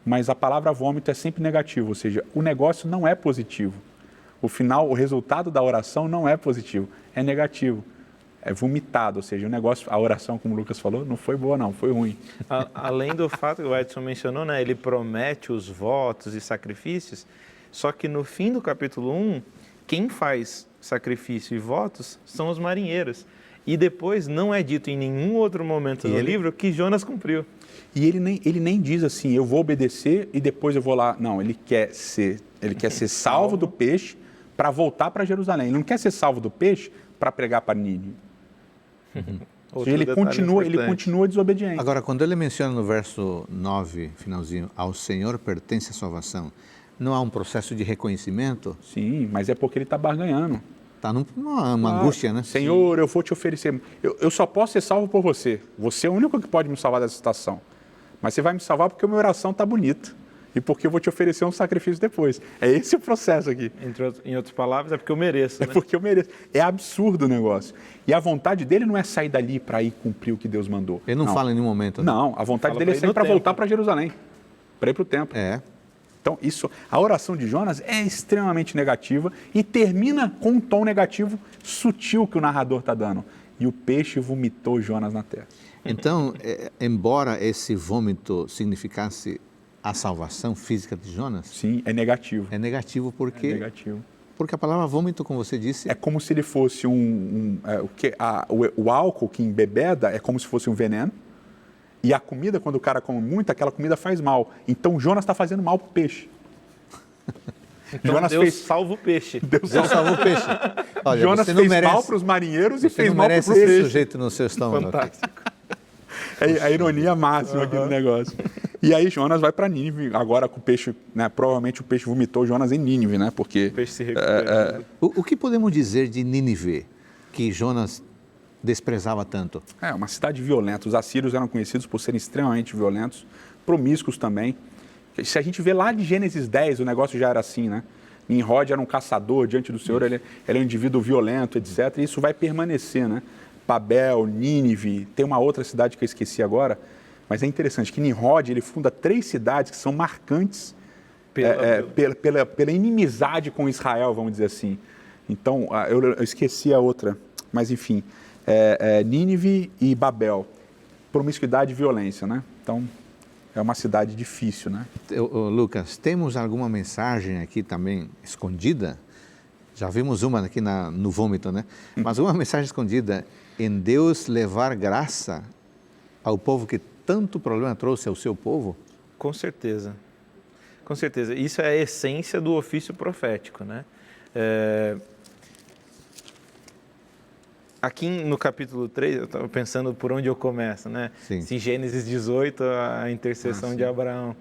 Mas a palavra vômito é sempre negativo, ou seja, o negócio não é positivo. O resultado da oração não é positivo, é negativo. vomitado, ou seja, o negócio, a oração, como o Lucas falou, não foi boa não, foi ruim.
Além do fato que o Edson mencionou, né, ele promete os votos e sacrifícios, só que no fim do capítulo 1, quem faz sacrifício e votos são os marinheiros. E depois não é dito em nenhum outro momento do livro que Jonas cumpriu.
E ele nem diz assim, eu vou obedecer e depois eu vou lá. Não, ele quer ser salvo do peixe para voltar para Jerusalém. Ele não quer ser salvo do peixe para pregar para Nínive. Ele continua desobediente.
Agora, quando ele menciona no verso 9, finalzinho, ao Senhor pertence a salvação, não há um processo de reconhecimento?
Sim, mas é porque ele está barganhando.
Está numa angústia, né?
Senhor, eu vou te oferecer. Eu só posso ser salvo por você. Você é o único que pode me salvar dessa situação. Mas você vai me salvar porque a minha oração está bonita. E porque eu vou te oferecer um sacrifício depois. É esse o processo aqui.
Em outras palavras, é porque eu mereço, né?
É porque eu mereço. É absurdo o negócio. E a vontade dele não é sair dali para ir cumprir o que Deus mandou.
Ele não fala em nenhum momento.
Não, a vontade dele é sair para voltar para Jerusalém. Para ir para o templo. Então, a oração de Jonas é extremamente negativa e termina com um tom negativo sutil que o narrador está dando. E o peixe vomitou Jonas na terra.
Então, embora esse vômito significasse a salvação física de Jonas?
Sim, é negativo.
É negativo porque...
É negativo.
Porque a palavra vômito, como você disse...
É como se ele fosse o álcool que embebeda é como se fosse um veneno. E a comida, quando o cara come muito, aquela comida faz mal. Então, Jonas está fazendo mal para o peixe.
Então, Deus salva o peixe.
Deus salva o peixe.
Olha,
Jonas fez mal para os marinheiros e fez mal para o peixe. Você não merece esse
sujeito no seu estômago.
Fantástico.
É a ironia máxima aqui do negócio. E aí Jonas vai para Nínive, agora com o peixe, né, provavelmente o peixe vomitou Jonas em Nínive, né? Porque
o peixe se recupera.
O que podemos dizer de Nínive, que Jonas desprezava tanto?
É uma cidade violenta. Os assírios eram conhecidos por serem extremamente violentos, promíscuos também. Se a gente vê lá de Gênesis 10, o negócio já era assim, né? Nimrod era um caçador diante do Senhor, ele era um indivíduo violento, etc. E isso vai permanecer, né? Babel, Nínive, tem uma outra cidade que eu esqueci agora, mas é interessante que Nimrod, ele funda 3 cidades que são marcantes pela inimizade com Israel, vamos dizer assim. Então, eu esqueci a outra, mas enfim, Nínive e Babel, promiscuidade e violência, né? Então, é uma cidade difícil, né?
Lucas, temos alguma mensagem aqui também escondida? Já vimos uma aqui no vômito, né? Mas uma mensagem escondida em Deus levar graça ao povo que tanto problema trouxe ao seu povo?
Com certeza. Com certeza. Isso é a essência do ofício profético, né? Aqui no capítulo 3, eu estava pensando por onde eu começo, né?
Sim.
Se Gênesis 18, a intercessão de Abraão.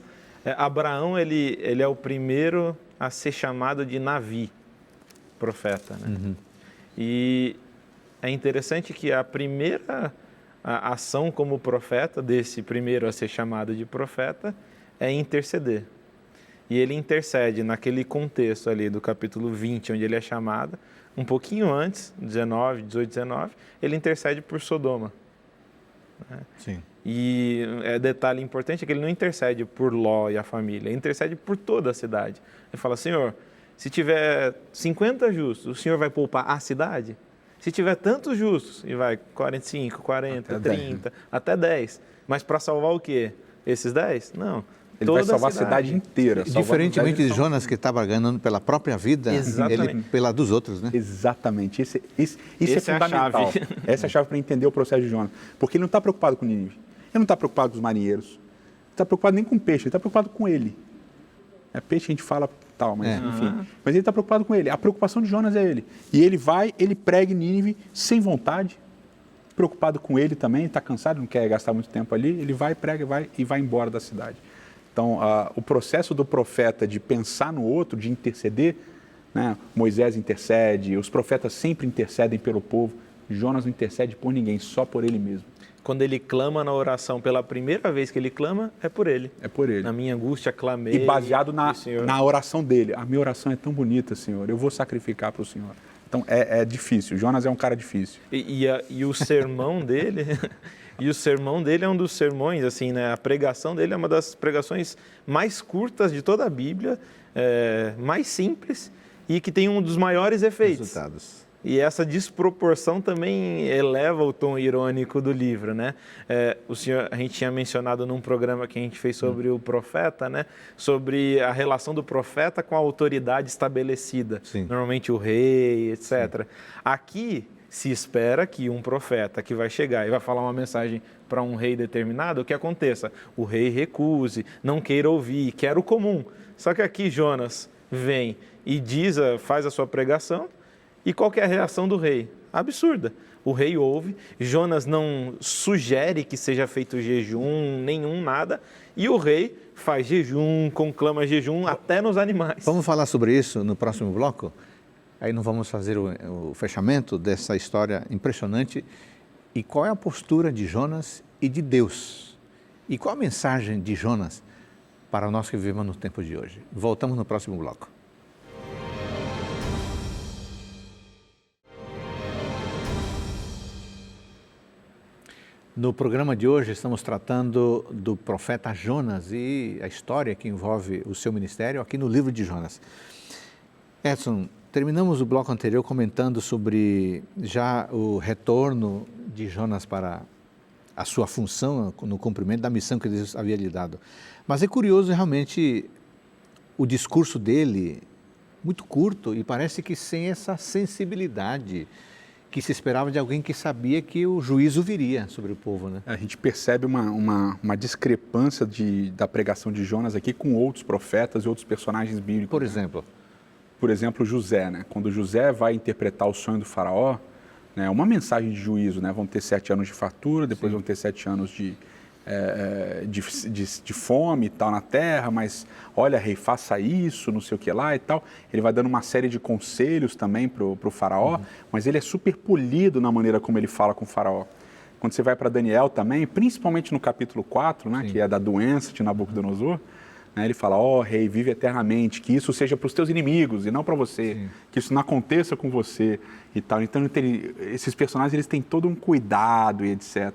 Abraão, ele é o primeiro a ser chamado de Navi, profeta, né? Uhum. E é interessante que a primeira ação como profeta, desse primeiro a ser chamado de profeta, é interceder. E ele intercede naquele contexto ali do capítulo 20, onde ele é chamado, um pouquinho antes, 18, 19, ele intercede por Sodoma. Né?
Sim.
E detalhe importante é que ele não intercede por Ló e a família, ele intercede por toda a cidade. Ele fala, Senhor, se tiver 50 justos, o Senhor vai poupar a cidade? Se tiver tantos justos, e vai 45, 40, até 30, 10. Até 10. Mas para salvar o quê? Esses 10? Não.
Ele vai salvar a cidade inteira.
Diferentemente de Jonas, que estava ganhando pela própria vida, ele pela dos outros, né?
Exatamente. Isso é fundamental. Essa é a chave para entender o processo de Jonas. Porque ele não está preocupado com Nínive. Ele não está preocupado com os marinheiros. Ele não está preocupado nem com o peixe. Ele está preocupado com ele. Peixe a gente fala tal, mas enfim. Mas ele está preocupado com ele. A preocupação de Jonas é ele. E ele vai, ele prega em Nínive sem vontade, preocupado com ele também, está cansado, não quer gastar muito tempo ali, ele vai, prega e vai embora da cidade. Então, o processo do profeta de pensar no outro, de interceder, né? Moisés intercede, os profetas sempre intercedem pelo povo, Jonas não intercede por ninguém, só por ele mesmo.
Quando ele clama na oração, pela primeira vez que ele clama, é por ele.
É por ele.
Na minha angústia, clamei.
E baseado na oração dele. A minha oração é tão bonita, Senhor, eu vou sacrificar para o Senhor. Então, é difícil. Jonas é um cara difícil.
E o sermão dele... E o sermão dele é um dos sermões, assim, né? A pregação dele é uma das pregações mais curtas de toda a Bíblia, mais simples e que tem um dos maiores efeitos.
Resultados.
E essa desproporção também eleva o tom irônico do livro, né? A gente tinha mencionado num programa que a gente fez sobre o profeta, né? Sobre a relação do profeta com a autoridade estabelecida.
Sim.
Normalmente o rei, etc.
Sim.
Aqui se espera que um profeta que vai chegar e vai falar uma mensagem para um rei determinado, o que aconteça? O rei recuse, não queira ouvir, quer o comum. Só que aqui Jonas vem e faz a sua pregação. E qual que é a reação do rei? Absurda. O rei ouve, Jonas não sugere que seja feito jejum, nada, e o rei faz jejum, conclama jejum até nos animais.
Vamos falar sobre isso no próximo bloco? Aí nós vamos fazer o fechamento dessa história impressionante. E qual é a postura de Jonas e de Deus? E qual a mensagem de Jonas para nós que vivemos no tempo de hoje? Voltamos no próximo bloco. No programa de hoje estamos tratando do profeta Jonas e a história que envolve o seu ministério aqui no livro de Jonas. Edson, terminamos o bloco anterior comentando sobre já o retorno de Jonas para a sua função no cumprimento da missão que Deus havia lhe dado. Mas é curioso realmente o discurso dele, muito curto e parece que sem essa sensibilidade que se esperava de alguém que sabia que o juízo viria sobre o povo, né?
A gente percebe uma discrepância da pregação de Jonas aqui com outros profetas e outros personagens bíblicos.
Por exemplo?
Por exemplo, José, né? Quando José vai interpretar o sonho do faraó, né, uma mensagem de juízo, né? Vão ter 7 anos de fartura, depois vão ter 7 anos de fome e tal na terra, mas olha, rei, faça isso, não sei o que lá e tal. Ele vai dando uma série de conselhos também para o faraó, mas ele é super polido na maneira como ele fala com o faraó. Quando você vai para Daniel também, principalmente no capítulo 4, né, que é da doença de Nabucodonosor, né, ele fala, rei, vive eternamente, que isso seja para os teus inimigos e não para você, que isso não aconteça com você e tal. Então, esses personagens eles têm todo um cuidado e etc.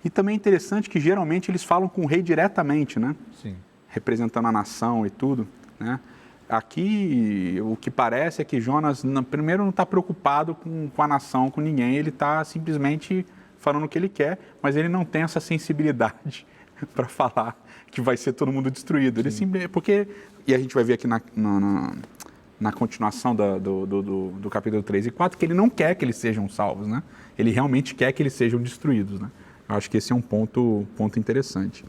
E também é interessante que geralmente eles falam com o rei diretamente, né?
Sim.
Representando a nação e tudo, né? Aqui, o que parece é que Jonas, primeiro, não está preocupado com a nação, com ninguém, ele está simplesmente falando o que ele quer, mas ele não tem essa sensibilidade para falar que vai ser todo mundo destruído. Ele porque, e a gente vai ver aqui na continuação do capítulo 3 e 4, que ele não quer que eles sejam salvos, né? Ele realmente quer que eles sejam destruídos, né? Eu acho que esse é um ponto interessante.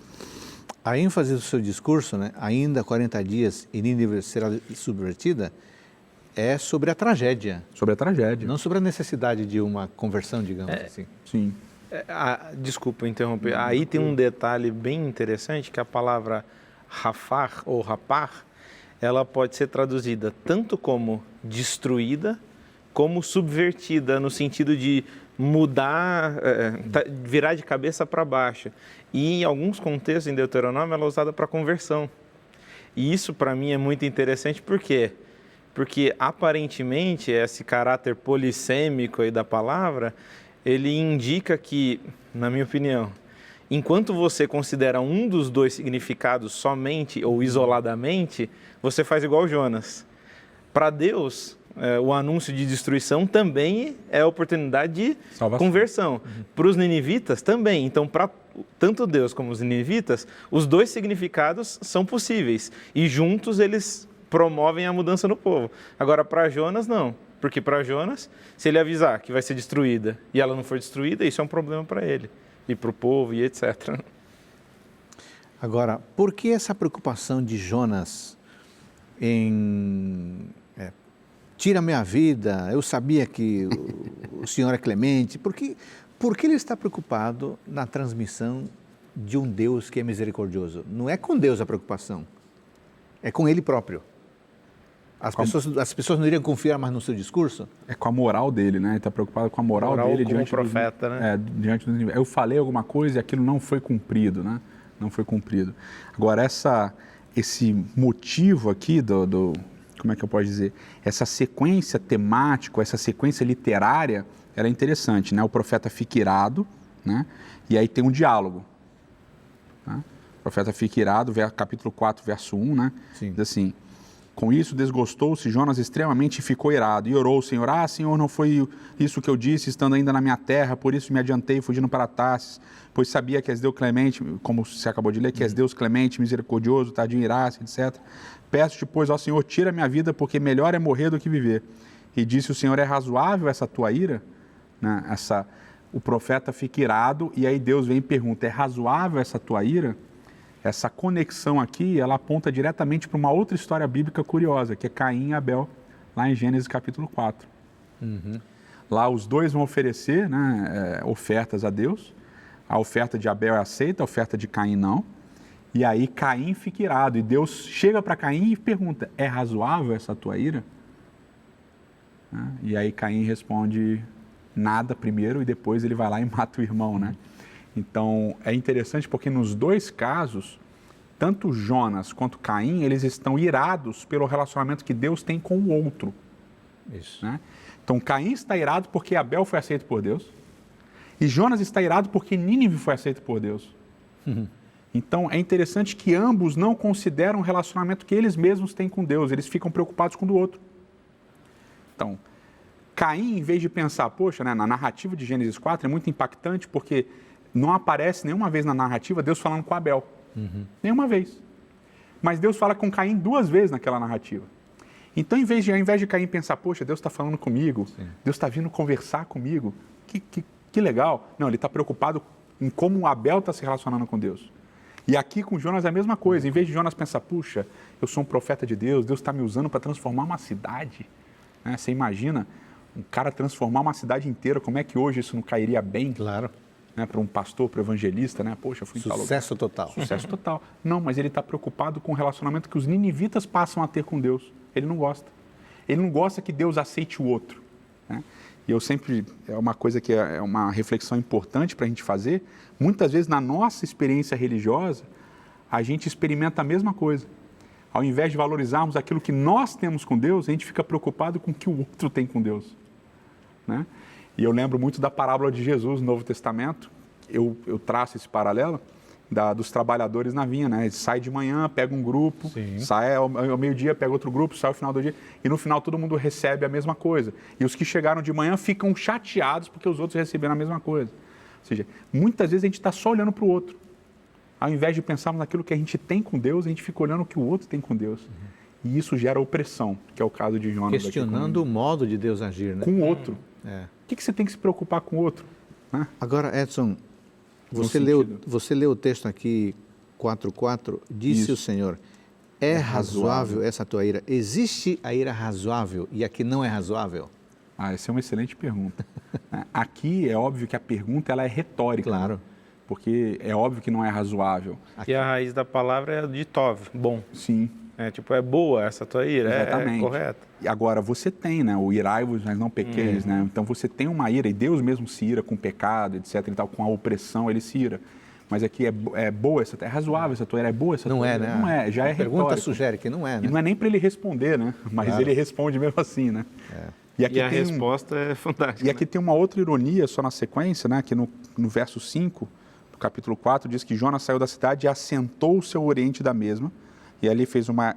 A ênfase do seu discurso, né, ainda 40 dias e Nínive será subvertida, é sobre a tragédia.
Sobre a tragédia.
Não sobre a necessidade de uma conversão, digamos assim.
Sim.
Desculpa interromper. Aí tem um detalhe bem interessante, que a palavra rafar ou rapar, ela pode ser traduzida tanto como destruída, como subvertida, no sentido de mudar, virar de cabeça para baixo. E em alguns contextos em Deuteronômio ela é usada para conversão. E isso para mim é muito interessante, por quê? Porque aparentemente esse caráter polissêmico aí da palavra, ele indica que, na minha opinião, enquanto você considera um dos dois significados somente ou isoladamente, você faz igual Jonas. Para Deus, o anúncio de destruição também é a oportunidade de salvação. Conversão. Para os ninivitas também. Então, para tanto Deus como os ninivitas, os dois significados são possíveis. E juntos eles promovem a mudança no povo. Agora, para Jonas, não. Porque para Jonas, se ele avisar que vai ser destruída e ela não for destruída, isso é um problema para ele. E para o povo e etc.
Agora, por que essa preocupação de Jonas em... tira a minha vida, eu sabia que o Senhor é clemente. Por que ele está preocupado na transmissão de um Deus que é misericordioso? Não é com Deus a preocupação, é com Ele próprio. As pessoas não iriam confiar mais no seu discurso?
É com a moral dele, né? Ele está preocupado com a moral dele
diante do profeta, né?
Diante do nível. Eu falei alguma coisa e aquilo não foi cumprido, né? Não foi cumprido. Agora, esse motivo aqui como é que eu posso dizer? Essa sequência temática, essa sequência literária, ela é interessante, né? O profeta fica irado, né? E aí tem um diálogo. Tá? O profeta fica irado, capítulo 4, verso 1, né?
Sim.
Diz assim, Com isso, desgostou-se Jonas extremamente e ficou irado. E orou ao Senhor: Senhor, não foi isso que eu disse, estando ainda na minha terra, por isso me adiantei, fugindo para Tarsis, pois sabia que és Deus clemente, como você acabou de ler, que és Deus clemente, misericordioso, tardio em ira-se, etc. Peço-te, pois, ó Senhor, tira a minha vida, porque melhor é morrer do que viver. E disse o Senhor: é razoável essa tua ira? Né? O profeta fica irado, e aí Deus vem e pergunta: é razoável essa tua ira? Essa conexão aqui, ela aponta diretamente para uma outra história bíblica curiosa, que é Caim e Abel, lá em Gênesis capítulo 4. Lá os dois vão oferecer, né, ofertas a Deus. A oferta de Abel é aceita, a oferta de Caim não. E aí Caim fica irado, e Deus chega para Caim e pergunta: é razoável essa tua ira? E aí Caim responde nada primeiro, e depois ele vai lá e mata o irmão, né? Então, é interessante porque nos dois casos, tanto Jonas quanto Caim, eles estão irados pelo relacionamento que Deus tem com o outro.
Isso.
Né? Então, Caim está irado porque Abel foi aceito por Deus, e Jonas está irado porque Nínive foi aceito por Deus. Então, é interessante que ambos não consideram o relacionamento que eles mesmos têm com Deus, eles ficam preocupados com o do outro. Então, Caim, em vez de pensar, poxa, né, na narrativa de Gênesis 4 é muito impactante porque não aparece nenhuma vez na narrativa Deus falando com Abel. Nenhuma vez. Mas Deus fala com Caim 2 vezes naquela narrativa. Então, ao invés de Caim pensar, poxa, Deus está falando comigo,
Sim.
Deus está vindo conversar comigo, que legal. Não, ele está preocupado em como Abel está se relacionando com Deus. E aqui com Jonas é a mesma coisa. Em vez de Jonas pensar, puxa, eu sou um profeta de Deus, Deus está me usando para transformar uma cidade. Né? Você imagina um cara transformar uma cidade inteira, como é que hoje isso não cairia bem?
Claro.
Né, para um pastor, para o evangelista, né? Poxa, fui em tal lugar.
Sucesso total.
Sucesso total. Não, mas ele está preocupado com o relacionamento que os ninivitas passam a ter com Deus. Ele não gosta. Ele não gosta que Deus aceite o outro. Né? E eu sempre, é uma coisa que é uma reflexão importante para a gente fazer, muitas vezes na nossa experiência religiosa, a gente experimenta a mesma coisa. Ao invés de valorizarmos aquilo que nós temos com Deus, a gente fica preocupado com o que o outro tem com Deus. Né? E eu lembro muito da parábola de Jesus no Novo Testamento, eu traço esse paralelo, dos trabalhadores na vinha, né? Ele sai de manhã, pega um grupo,
Sim.
sai ao meio-dia, pega outro grupo, sai ao final do dia, e no final todo mundo recebe a mesma coisa. E os que chegaram de manhã ficam chateados porque os outros receberam a mesma coisa. Ou seja, muitas vezes a gente está só olhando para o outro. Ao invés de pensarmos naquilo que a gente tem com Deus, a gente fica olhando o que o outro tem com Deus. E isso gera opressão, que é o caso de Jonas.
Questionando o modo de Deus agir, né?
Com o outro.
É.
O que você tem que se preocupar com o outro? Né?
Agora, Edson, você
sentido.
leu o texto aqui, 4:4, disse
Isso.
o Senhor, é razoável essa tua ira? Existe a ira razoável e a que não é razoável?
Essa é uma excelente pergunta. Aqui é óbvio que a pergunta ela é retórica.
Claro.
Né? Porque é óbvio que não é razoável.
E a raiz da palavra é de tov, bom.
Sim.
É boa essa tua ira,
Exatamente.
é correto.
E agora você tem, né, o irai-vos, mas não pequeis, né? Então você tem uma ira, e Deus mesmo se ira com o pecado, etc, e tal, com a opressão, ele se ira. Mas aqui é boa essa, é razoável essa tua ira, é boa essa
Não
tua
é,
ira?
né?
Não é, já é
A pergunta
retórico.
sugere que não é, né?
E não é nem para ele responder, né? Mas
Claro.
ele responde mesmo assim, né?
E a resposta é fantástica.
E aqui tem uma outra ironia, só na sequência, né? Que no verso 5, do capítulo 4, diz que Jonas saiu da cidade e assentou-se ao oriente da mesma, e ali fez uma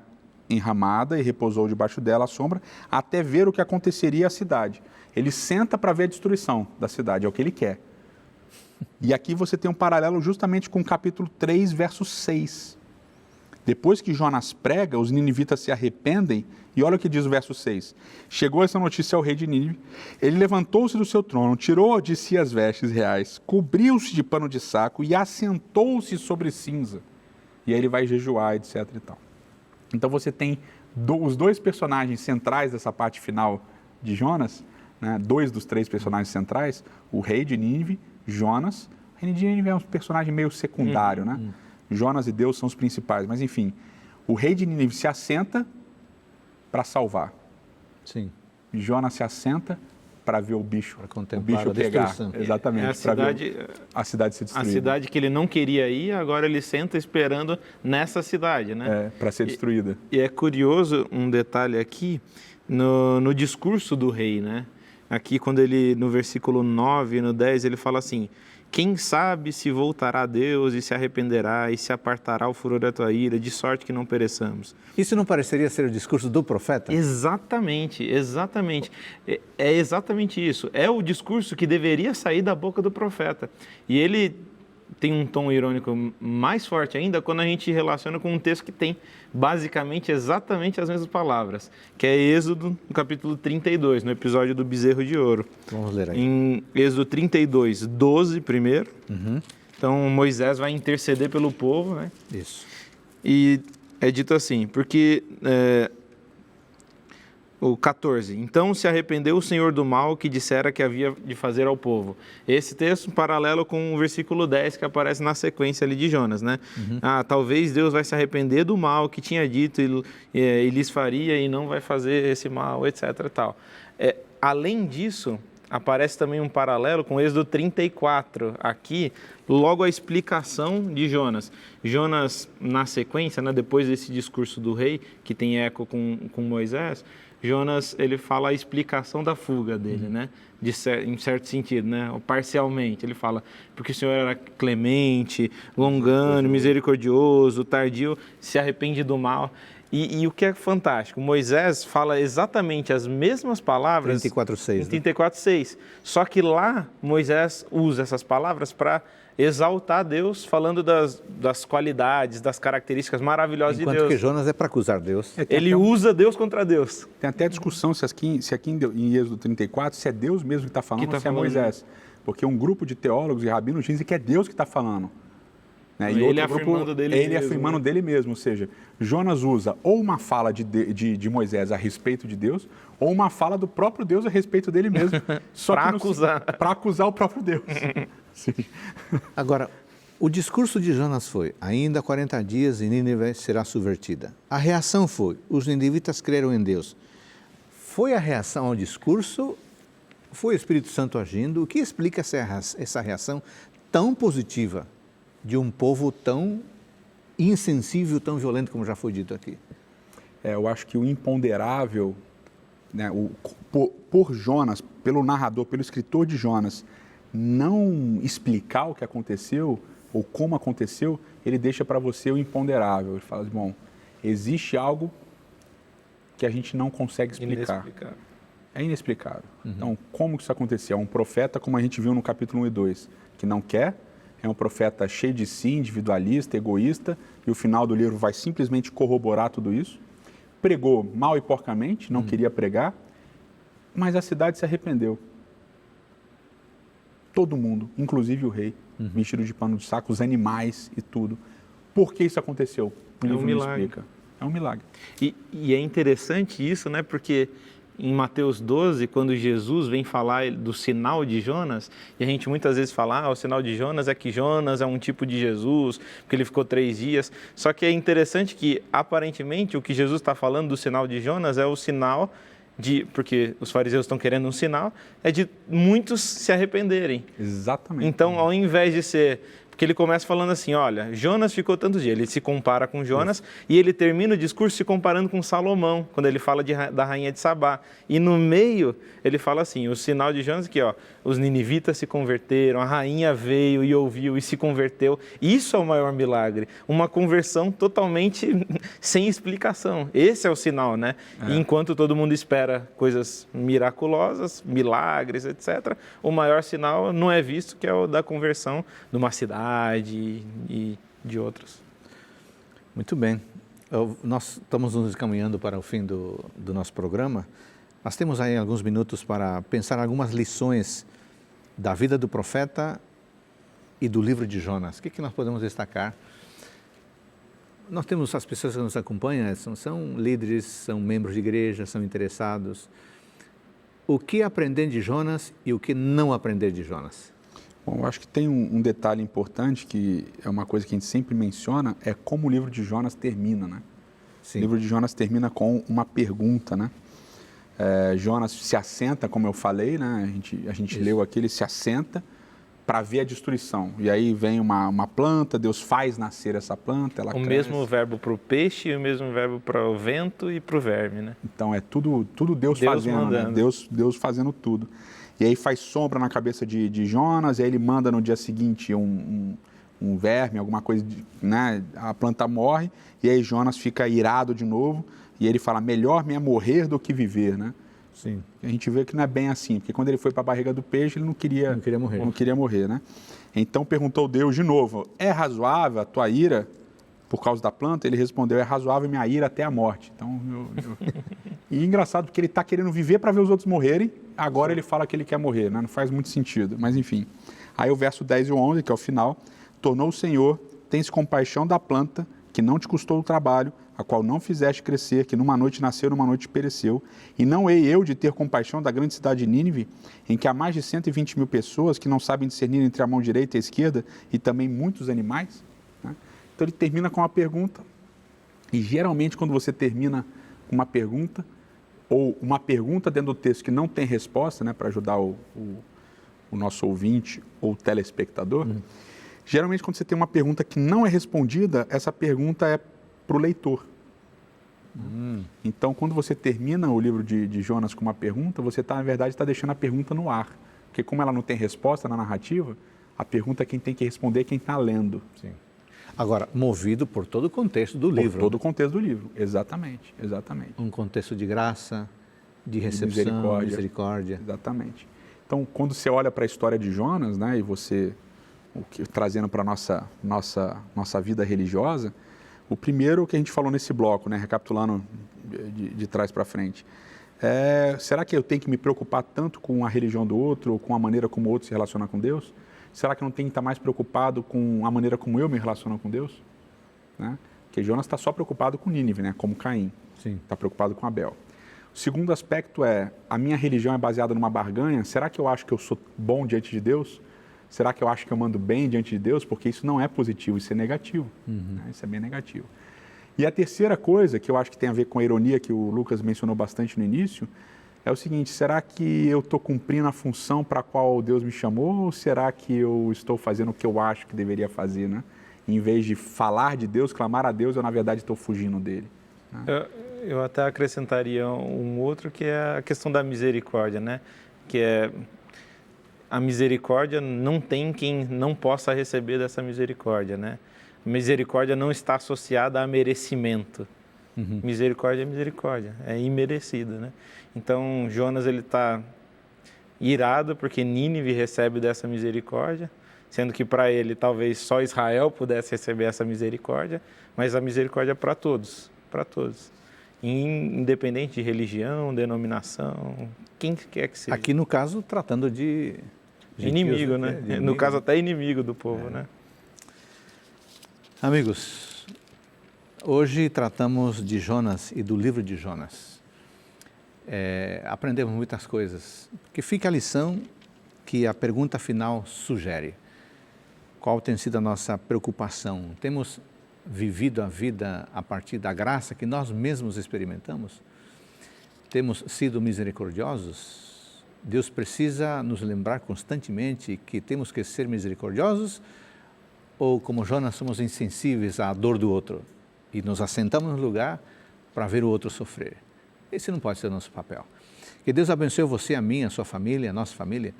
enramada e repousou debaixo dela à sombra, até ver o que aconteceria à cidade. Ele senta para ver a destruição da cidade, é o que ele quer. E aqui você tem um paralelo justamente com o capítulo 3, verso 6. Depois que Jonas prega, os ninivitas se arrependem, e olha o que diz o verso 6. Chegou essa notícia ao rei de Nínive, ele levantou-se do seu trono, tirou de si as vestes reais, cobriu-se de pano de saco e assentou-se sobre cinza. E aí ele vai jejuar, etc. e tal. Então você tem os 2 personagens centrais dessa parte final de Jonas, né? 2 dos 3 personagens centrais, o rei de Nínive, Jonas. O rei de Nínive é um personagem meio secundário, né? Jonas e Deus são os principais, mas enfim, o rei de Nínive se assenta para salvar.
Sim.
Jonas se assenta para ver o bicho
contemplar a
pegar.
destruição.
Exatamente, para ver a cidade ser destruída.
A cidade que ele não queria ir, agora ele senta esperando nessa cidade, né?
Para ser destruída.
E é curioso um detalhe aqui no discurso do rei, né? aqui quando ele, no versículo 9 e no 10, ele fala assim: quem sabe se voltará a Deus e se arrependerá e se apartará o furor da tua ira, de sorte que não pereçamos.
Isso não pareceria ser o discurso do profeta?
Exatamente, exatamente. É exatamente isso. É o discurso que deveria sair da boca do profeta. E ele tem um tom irônico mais forte ainda quando a gente relaciona com um texto que tem basicamente exatamente as mesmas palavras, que é Êxodo, no capítulo 32, no episódio do bezerro de ouro.
Vamos ler aí.
Em Êxodo 32, 12 primeiro. Então Moisés vai interceder pelo povo, né?
Isso.
E é dito assim, porque o 14, então se arrependeu o Senhor do mal que dissera que havia de fazer ao povo. Esse texto paralelo com o versículo 10 que aparece na sequência ali de Jonas, né? Talvez Deus vai se arrepender do mal que tinha dito e lhes faria e não vai fazer esse mal, etc. Tal. Além disso, aparece também um paralelo com Êxodo 34, aqui, logo a explicação de Jonas. Jonas, na sequência, né, depois desse discurso do rei, que tem eco com Moisés, Jonas, ele fala a explicação da fuga dele, né? Em certo sentido, né? Parcialmente. Ele fala, porque o Senhor era clemente, longânimo, misericordioso, tardio, se arrepende do mal. E o que é fantástico, Moisés fala exatamente as mesmas palavras...
34:6.
34:6. Só que lá, Moisés usa essas palavras para exaltar Deus, falando das qualidades, das características maravilhosas de Deus.
Enquanto que Jonas é para acusar Deus.
Ele usa Deus contra Deus.
Tem até discussão se aqui em Êxodo 34, se é Deus mesmo que está falando ou se é Moisés. Porque um grupo de teólogos e rabinos dizem que é Deus que está falando. Né? E
ele
outro
afirmando
grupo,
dele
ele
mesmo.
afirmando dele mesmo. Ou seja, Jonas usa ou uma fala de Moisés a respeito de Deus, ou uma fala do próprio Deus a respeito dele mesmo.
Para acusar.
Para acusar o próprio Deus. Sim.
Agora, o discurso de Jonas foi: ainda 40 dias e Nínive será subvertida. A reação foi: os ninivitas creram em Deus. Foi a reação ao discurso? Foi o Espírito Santo agindo? O que explica essa reação tão positiva de um povo tão insensível, tão violento, como já foi dito aqui?
Eu acho que o imponderável, né, por Jonas, pelo narrador, pelo escritor de Jonas, não explicar o que aconteceu ou como aconteceu, ele deixa para você o imponderável. Ele fala, bom, existe algo que a gente não consegue explicar. É inexplicável. Então, como que isso aconteceu? É um profeta, como a gente viu no capítulo 1 e 2, que não quer, é um profeta cheio de si, individualista, egoísta, e o final do livro vai simplesmente corroborar tudo isso. Pregou mal e porcamente, não queria pregar, mas a cidade se arrependeu. Todo mundo, inclusive o rei, vestido de pano de saco, os animais e tudo. Por que isso aconteceu? O livro não explica. É um milagre.
E é interessante isso, né? Porque em Mateus 12, quando Jesus vem falar do sinal de Jonas, e a gente muitas vezes fala, o sinal de Jonas é que Jonas é um tipo de Jesus, porque ele ficou 3 dias. Só que é interessante que, aparentemente, o que Jesus está falando do sinal de Jonas é o sinal porque os fariseus estão querendo um sinal, é de muitos se arrependerem.
Exatamente.
Então, ao invés de ser... Porque ele começa falando assim, olha, Jonas ficou tantos dias, ele se compara com Jonas e ele termina o discurso se comparando com Salomão, quando ele fala da rainha de Sabá. E no meio, ele fala assim, o sinal de Jonas aqui, os ninivitas se converteram, a rainha veio e ouviu e se converteu. Isso é o maior milagre, uma conversão totalmente sem explicação. Esse é o sinal, né? E enquanto todo mundo espera coisas miraculosas, milagres, etc., o maior sinal não é visto, que é o da conversão de uma cidade e de outros.
Muito bem. Nós estamos nos encaminhando para o fim do nosso programa. Nós temos aí alguns minutos para pensar algumas lições da vida do profeta e do livro de Jonas. O que nós podemos destacar? Nós temos as pessoas que nos acompanham, são líderes, são membros de igreja, são interessados. O que aprender de Jonas e o que não aprender de Jonas?
Bom, eu acho que tem um detalhe importante, que é uma coisa que a gente sempre menciona, é como o livro de Jonas termina, né? Sim. O livro de Jonas termina com uma pergunta, né? Jonas se assenta, como eu falei, né? A gente leu aqui, ele se assenta para ver a destruição. E aí vem uma planta, Deus faz nascer essa planta, ela cresce.
Mesmo verbo para o peixe e o mesmo verbo para o vento e para o verme, né?
Então é tudo Deus fazendo, né? Deus fazendo tudo. E aí faz sombra na cabeça de Jonas, e aí ele manda no dia seguinte um verme, alguma coisa, né? A planta morre, e aí Jonas fica irado de novo, e ele fala, melhor me é morrer do que viver, né?
Sim.
A gente vê que não é bem assim, porque quando ele foi para a barriga do peixe, ele não queria morrer, né? Então perguntou Deus de novo, é razoável a tua ira por causa da planta? Ele respondeu, é razoável minha ira até a morte. Então, E é engraçado, porque ele está querendo viver para ver os outros morrerem, agora ele fala que ele quer morrer, né? Não faz muito sentido, mas enfim. Aí o verso 10 e 11, que é o final, tornou o Senhor, tens compaixão da planta, que não te custou o trabalho, a qual não fizeste crescer, que numa noite nasceu, numa noite pereceu. E não hei eu de ter compaixão da grande cidade de Nínive, em que há mais de 120 mil pessoas que não sabem discernir entre a mão direita e a esquerda, e também muitos animais? Né? Então ele termina com uma pergunta, e geralmente quando você termina com uma pergunta, ou uma pergunta dentro do texto que não tem resposta, né, para ajudar o nosso ouvinte ou telespectador, geralmente quando você tem uma pergunta que não é respondida, essa pergunta é para o leitor. Então, quando você termina o livro de Jonas com uma pergunta, você, na verdade, está deixando a pergunta no ar. Porque como ela não tem resposta na narrativa, a pergunta quem tem que responder é quem está lendo.
Sim. Agora, movido por todo o contexto do livro.
Por todo o contexto do livro, exatamente, exatamente.
Um contexto de graça, de recepção, misericórdia.
Exatamente. Então, quando você olha para a história de Jonas, né, e você, trazendo para a nossa vida religiosa, o primeiro que a gente falou nesse bloco, né, recapitulando de trás para frente, será que eu tenho que me preocupar tanto com a religião do outro, ou com a maneira como o outro se relaciona com Deus? Será que eu não tenho que estar mais preocupado com a maneira como eu me relaciono com Deus? Né? Porque Jonas está só preocupado com Nínive, né, como Caim. Está preocupado com Abel. O segundo aspecto a minha religião é baseada numa barganha. Será que eu acho que eu sou bom diante de Deus? Será que eu acho que eu mando bem diante de Deus? Porque isso não é positivo, isso é negativo. Né? Isso é bem negativo. E a terceira coisa, que eu acho que tem a ver com a ironia que o Lucas mencionou bastante no início, é o seguinte, será que eu estou cumprindo a função para a qual Deus me chamou, ou será que eu estou fazendo o que eu acho que deveria fazer, né? Em vez de falar de Deus, clamar a Deus, eu na verdade estou fugindo dele. Né?
Eu até acrescentaria um outro, que é a questão da misericórdia, né? Que é a misericórdia, não tem quem não possa receber dessa misericórdia, né? Misericórdia não está associada a merecimento. Misericórdia é misericórdia, é imerecida, né? Então, Jonas, ele está irado porque Nínive recebe dessa misericórdia, sendo que para ele talvez só Israel pudesse receber essa misericórdia, mas a misericórdia é para todos, independente de religião, denominação, quem quer que seja.
Aqui no caso, tratando de
inimigo, né? No caso, até inimigo do povo, né?
Amigos, hoje tratamos de Jonas e do livro de Jonas. Aprendemos muitas coisas, porque fica a lição que a pergunta final sugere. Qual tem sido a nossa preocupação? Temos vivido a vida a partir da graça que nós mesmos experimentamos? Temos sido misericordiosos? Deus precisa nos lembrar constantemente que temos que ser misericordiosos, ou como Jonas somos insensíveis à dor do outro e nos assentamos no lugar para ver o outro sofrer? Esse não pode ser o nosso papel. Que Deus abençoe você, a mim, a sua família, a nossa família,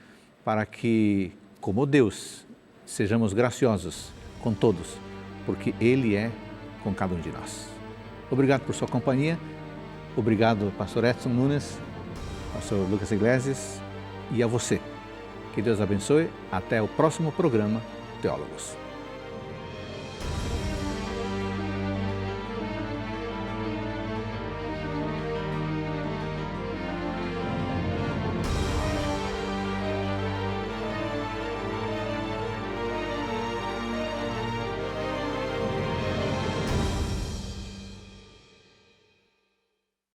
para que, como Deus, sejamos graciosos com todos, porque Ele é com cada um de nós. Obrigado por sua companhia, obrigado, pastor Edson Nunes, pastor Lucas Iglesias, e a você. Que Deus abençoe. Até o próximo programa, Teólogos.